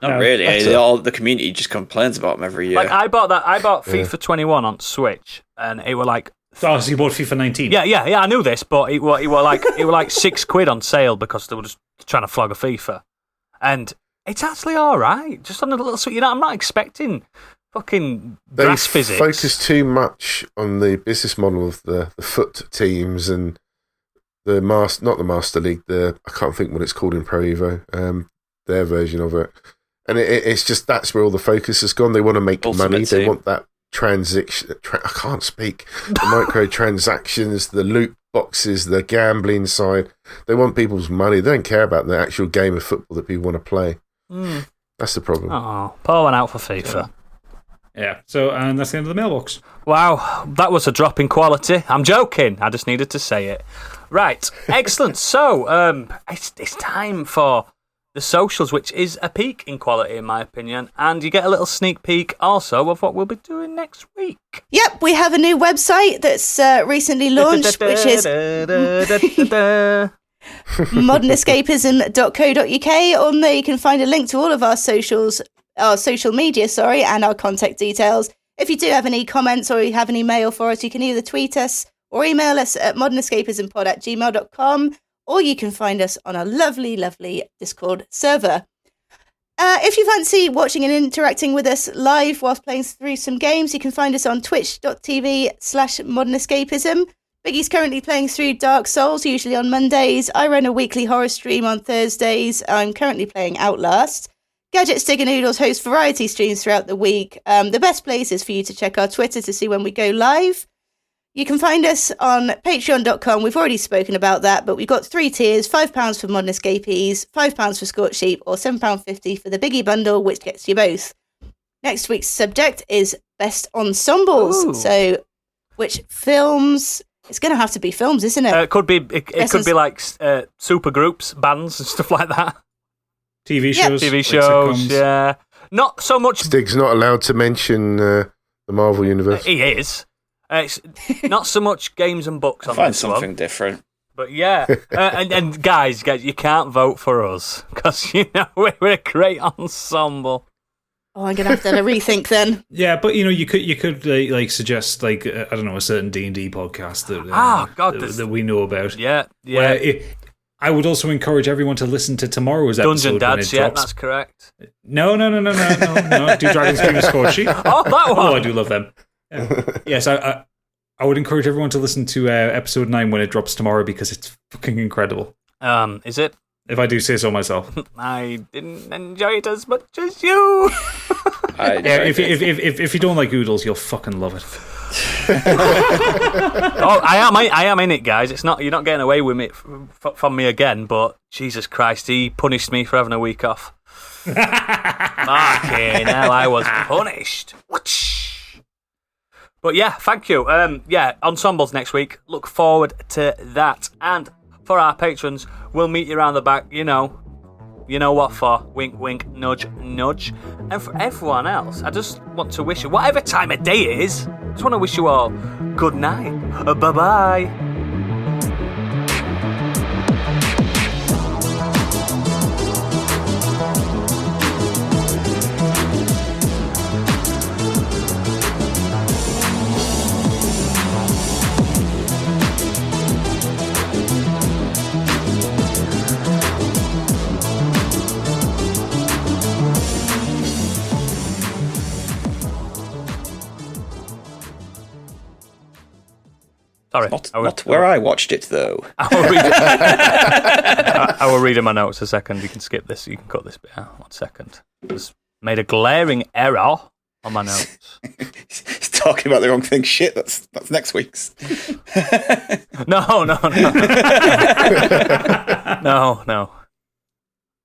Not really. All the community just complains about them every year. Like I bought FIFA 21 on Switch, and it were like. Oh, so you bought FIFA 19? Yeah. I knew this, but it were like £6 on sale because they were just trying to flog a FIFA, and it's actually all right. Just on a little sweet. I'm not expecting fucking grass physics. They focus too much on the business model of the foot teams and not the Master League. I can't think what it's called in Pro Evo. Their version of it, and it's just that's where all the focus has gone. They want to make money. They want that transaction. I can't speak. The microtransactions, the loot boxes, the gambling side. They want people's money. They don't care about the actual game of football that people want to play. That's the problem. Oh, pour one out for FIFA. Yeah. So, and that's the end of the mailbox. Wow, that was a drop in quality. I'm joking. I just needed to say it. Right, excellent. So, it's time for the socials, which is a peak in quality, in my opinion, and you get a little sneak peek also of what we'll be doing next week. Yep, we have a new website that's recently launched, which is modernescapism.co.uk. On there you can find a link to all of our social media, and our contact details. If you do have any comments or you have any mail for us, you can either tweet us or email us at modernescapismpod@gmail.com, or you can find us on our lovely, lovely Discord server. If you fancy watching and interacting with us live whilst playing through some games, you can find us on twitch.tv/modernescapism. Biggie's currently playing through Dark Souls, usually on Mondays. I run a weekly horror stream on Thursdays. I'm currently playing Outlast. Gadget Stick and Noodles host variety streams throughout the week. The best place is for you to check our Twitter to see when we go live. You can find us on patreon.com. We've already spoken about that, but we've got 3 tiers, £5 for Modern Escapees, £5 for Scorched, or £7.50 for the Biggie bundle, which gets you both. Next week's subject is Best Ensembles. Ooh. So, which films... It's going to have to be films, isn't it? It could be like super groups, bands and stuff like that. TV shows. TV shows, yeah. Not so much... Stig's not allowed to mention the Marvel Universe. He is. It's not so much games and books on Find this something one. different. But yeah, and guys, you can't vote for us because we're a great ensemble. Oh, I'm going to have a rethink then. Yeah, but you could like suggest I don't know, a certain D&D podcast that we know about. Yeah. I would also encourage everyone to listen to tomorrow's episode. Dungeon Dads, when it drops. That's correct. No. Do Dragons Dream of Scorched? Oh, that one. Oh, I do love them. Yeah. Yes, I would encourage everyone to listen to episode 9 when it drops tomorrow because it's fucking incredible. Is it? If I do say so myself. I didn't enjoy it as much as you. If you don't like Oodles, you'll fucking love it. Oh, I am in it, guys. It's not, you're not getting away with it from me again. But Jesus Christ, he punished me for having a week off. Fucking hell, I was punished. But yeah, thank you. Ensembles next week. Look forward to that. And for our patrons, we'll meet you around the back. You know what for. Wink, wink, nudge, nudge. And for everyone else, I just want to wish you, whatever time of day it is, I just want to wish you all good night. Bye-bye. Sorry. Not where I watched it, though. I will read in my notes a second. You can skip this. You can cut this bit out. 1 second. Just made a glaring error on my notes. He's talking about the wrong thing. Shit, that's next week's. No. No.